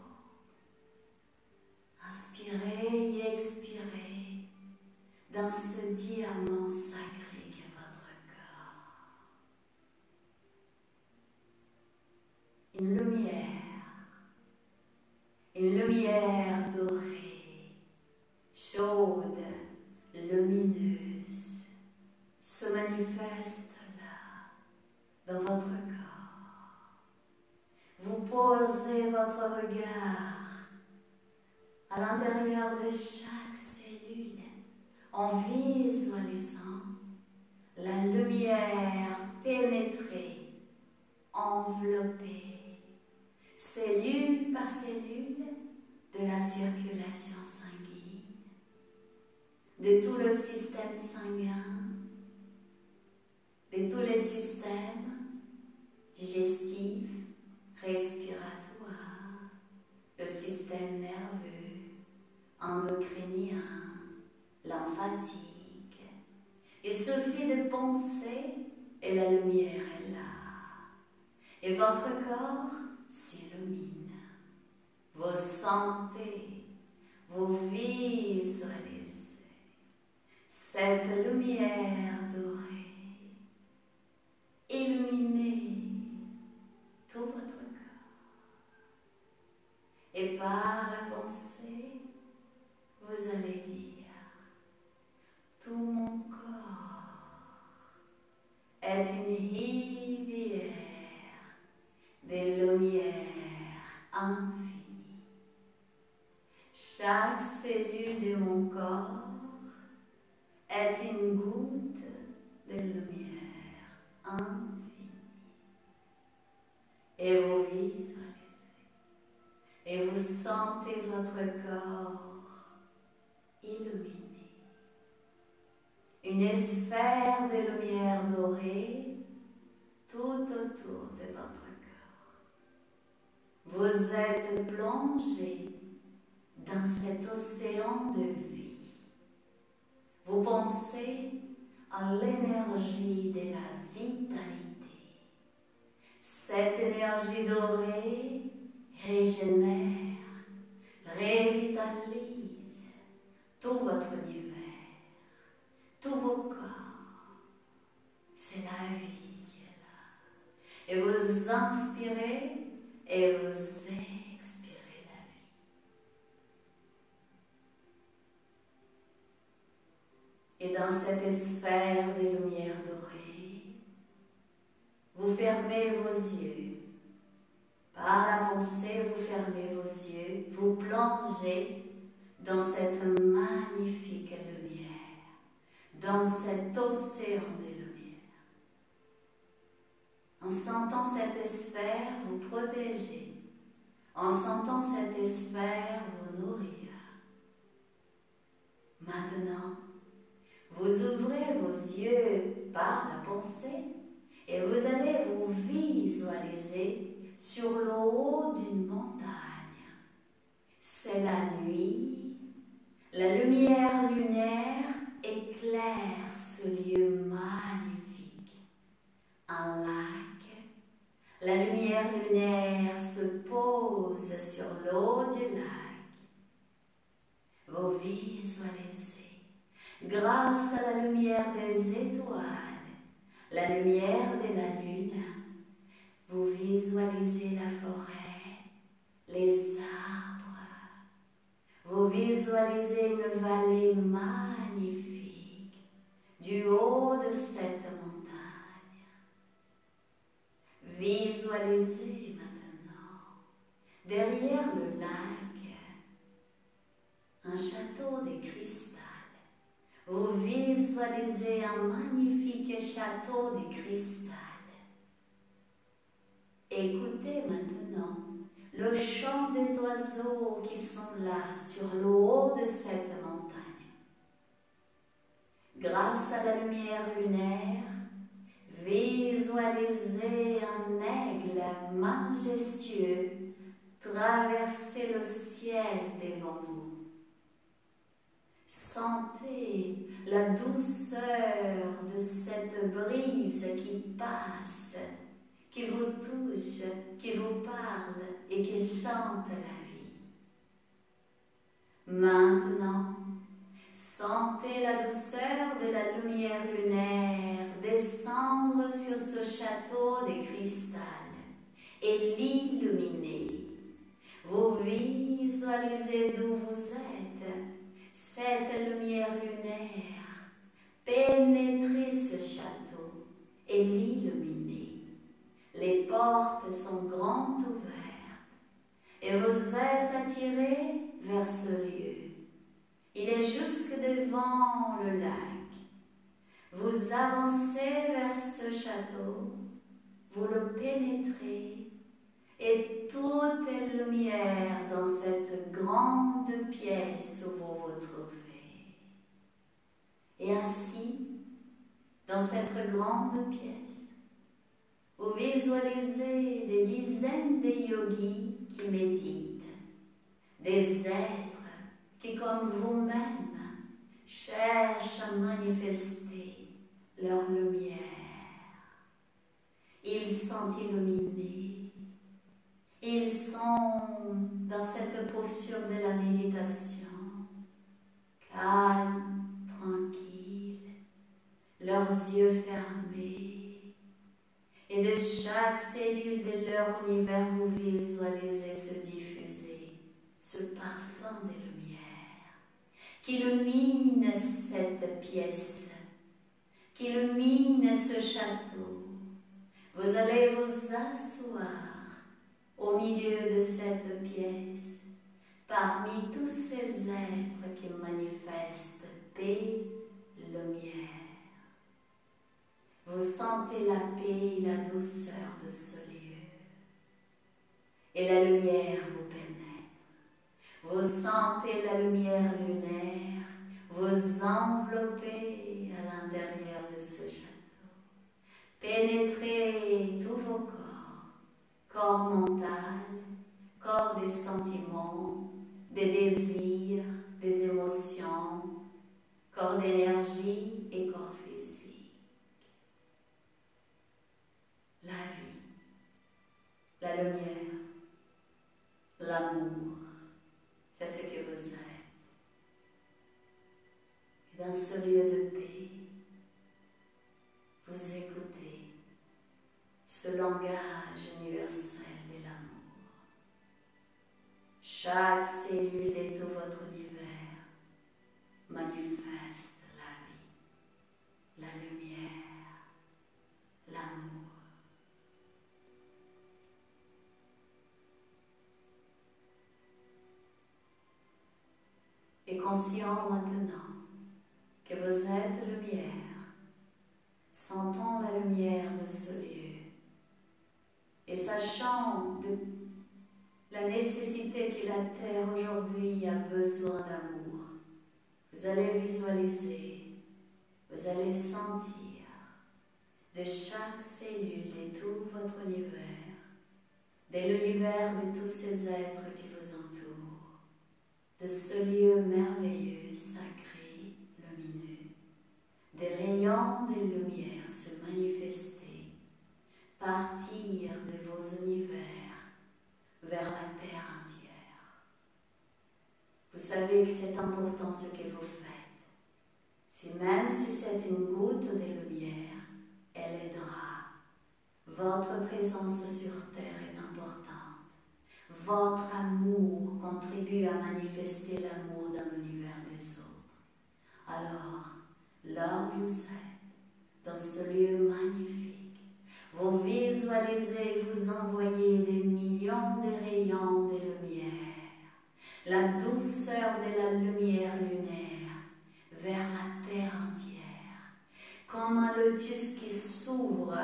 Inspirez et expirez dans ce diamant sacré qu'est votre corps. Une lumière dorée, chaude, lumineuse, se manifeste là, dans votre corps. Vous posez votre regard à l'intérieur de chaque cellule en visualisant la lumière pénétrer, envelopper, cellule par cellule de la circulation sanguine, de tout le système sanguin, de tous les systèmes digestifs, respiratoires, le système nerveux, endocrinien, lymphatique. Il suffit de penser et la lumière est là. Et votre corps s'illumine. Vous sentez, vous visualisez cette lumière dorée illuminer tout votre corps. Et par la pensée, vous allez dire: tout mon corps est une rivière de lumière infinie. Chaque cellule de mon corps est une goutte de lumière infinie. Et vous visualisez et vous sentez votre corps illuminé. Une sphère de lumière dorée tout autour de votre corps. Vous êtes plongé dans cet océan de vie. Vous pensez en l'énergie de la vitalité. Cette énergie dorée régénère, revitalise tout votre univers, tous vos corps. C'est la vie qui est là. Et vous inspirez et vous expirez la vie. Et dans cette sphère de lumière dorée, vous fermez vos yeux. Par la pensée, vous fermez vos yeux, vous plongez dans cette magnifique lumière, dans cet océan de lumière. En sentant cette sphère, vous protégez. En sentant cette sphère, vous nourrir. Maintenant, vous ouvrez vos yeux par la pensée et vous allez vous visualiser sur le haut d'une montagne. C'est la nuit. La lumière lunaire éclaire ce lieu magnifique. Un lac. La lumière lunaire se pose sur l'eau du lac. Vous visualisez, grâce à la lumière des étoiles, la lumière de la lune, vous visualisez la forêt, les arbres. Vous visualisez une vallée magnifique du haut de cette montagne. Visualisez maintenant, derrière le lac, un château de cristal. Vous visualisez un magnifique château de cristal. Écoutez maintenant le chant des oiseaux qui sont là sur le haut de cette montagne. Grâce à la lumière lunaire, visualisez un aigle majestueux traverser le ciel devant vous. Sentez la douceur de cette brise qui passe, qui vous touche, qui vous parle et qui chante la vie. Maintenant, sentez la douceur de la lumière lunaire descendre sur ce château de cristal et l'illuminer. Vous visualisez d'où vous êtes. Cette lumière lunaire pénétrer ce château et l'illuminer. Les portes sont grandes ouvertes et vous êtes attirés vers ce lieu. Il est jusque devant le lac. Vous avancez vers ce château, vous le pénétrez et tout est lumière dans cette grande pièce où vous vous trouvez. Et ainsi, dans cette grande pièce, vous visualisez des dizaines de yogis qui méditent, des êtres qui, comme vous-même, cherchent à manifester leur lumière. Ils sont illuminés. Ils sont dans cette posture de la méditation, calmes, tranquilles, leurs yeux fermés. Et de chaque cellule de leur univers, vous visualisez se diffuser ce parfum de lumière qui illumine cette pièce, qui illumine ce château. Vous allez vous asseoir au milieu de cette pièce, parmi tous ces êtres qui manifestent paix, lumière. Vous sentez la paix et la douceur de ce lieu. Et la lumière vous pénètre. Vous sentez la lumière lunaire vous envelopper à l'intérieur de ce château. Pénétrez tous vos corps. Corps mental, corps des sentiments, des désirs, des émotions, corps d'énergie et corps physique. la lumière, l'amour, c'est ce que vous êtes. Et dans ce lieu de paix, vous écoutez ce langage universel de l'amour. Chaque cellule de tout votre univers manifeste la vie, la lumière, l'amour. Et conscient maintenant que vous êtes lumière, sentons la lumière de ce lieu et sachant de la nécessité que la terre aujourd'hui a besoin d'amour, vous allez visualiser, vous allez sentir de chaque cellule de tout votre univers, de l'univers de tous ces êtres qui vous entourent, de ce lieu merveilleux, sacré, lumineux, des rayons de lumière se manifester, partir de vos univers vers la terre entière. Vous savez que c'est important ce que vous faites. Même si c'est une goutte de lumière, elle aidera. Votre présence sur terre est importante. Votre amour contribue à manifester l'amour dans l'univers des autres. Alors, là où vous êtes, dans ce lieu magnifique, vous visualisez, vous envoyez des millions de rayons de lumière, la douceur de la lumière lunaire vers la terre entière. Comme un lotus qui s'ouvre,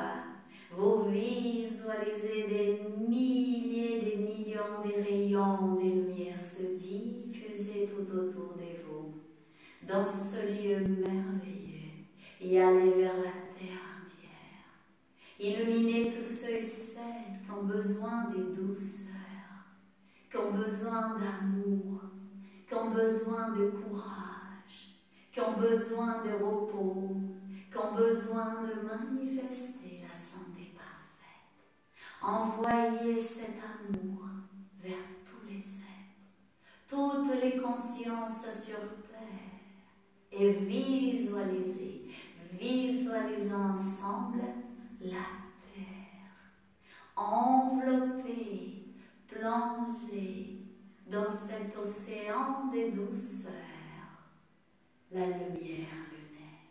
vous visualisez des milliers de millions de rayons de lumière se diffuser tout autour de vous, dans ce lieu merveilleux, et aller vers la terre entière. Illuminez tous ceux et celles qui ont besoin de douceur, qui ont besoin d'amour, qui ont besoin de courage, qui ont besoin de repos, qui ont besoin de manifester la santé parfaite. Envoyez cet amour vers tous les êtres, toutes les consciences sur terre, et visualisez ensemble la terre, enveloppée, plongée dans cet océan de douceur, la lumière lunaire,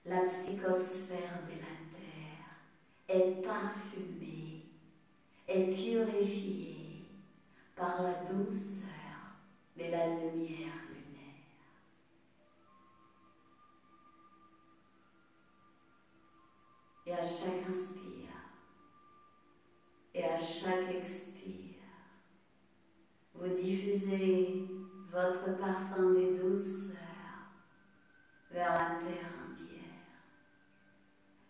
la psychosphère de la terre est parfumée et purifiée par la douceur de la lumière lunaire. Et à chaque inspire et à chaque expire, vous diffusez votre parfum de douceur vers la terre entière,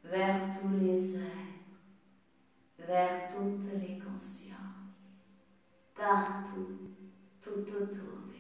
vers tous les êtres, vers toutes les consciences, partout, tout autour de vous.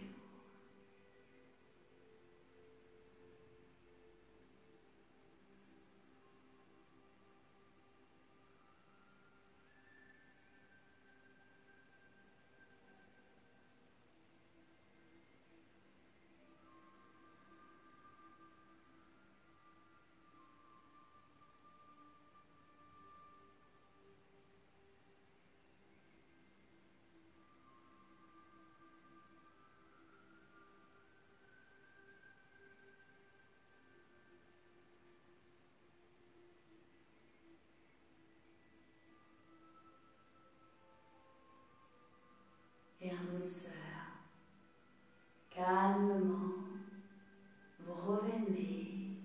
Et en douceur, calmement, vous revenez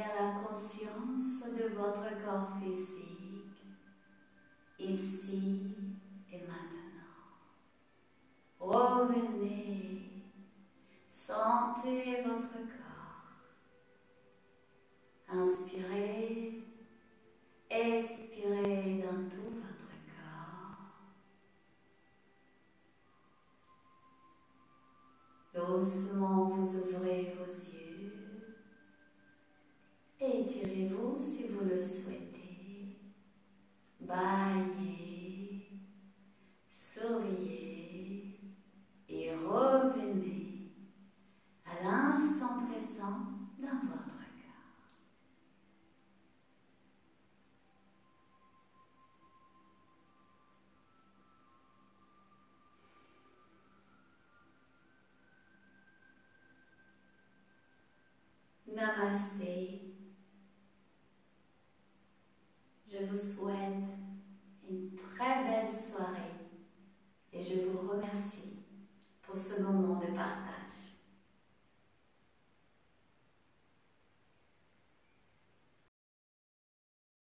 à la conscience de votre corps physique, ici et maintenant. Revenez, sentez votre corps. Inspirez, expirez dans tout votre corps. Doucement, vous ouvrez vos yeux. Étirez-vous si vous le souhaitez. Baillez, souriez et revenez à l'instant présent dans votre cœur. Namasté. Je vous souhaite une très belle soirée et je vous remercie.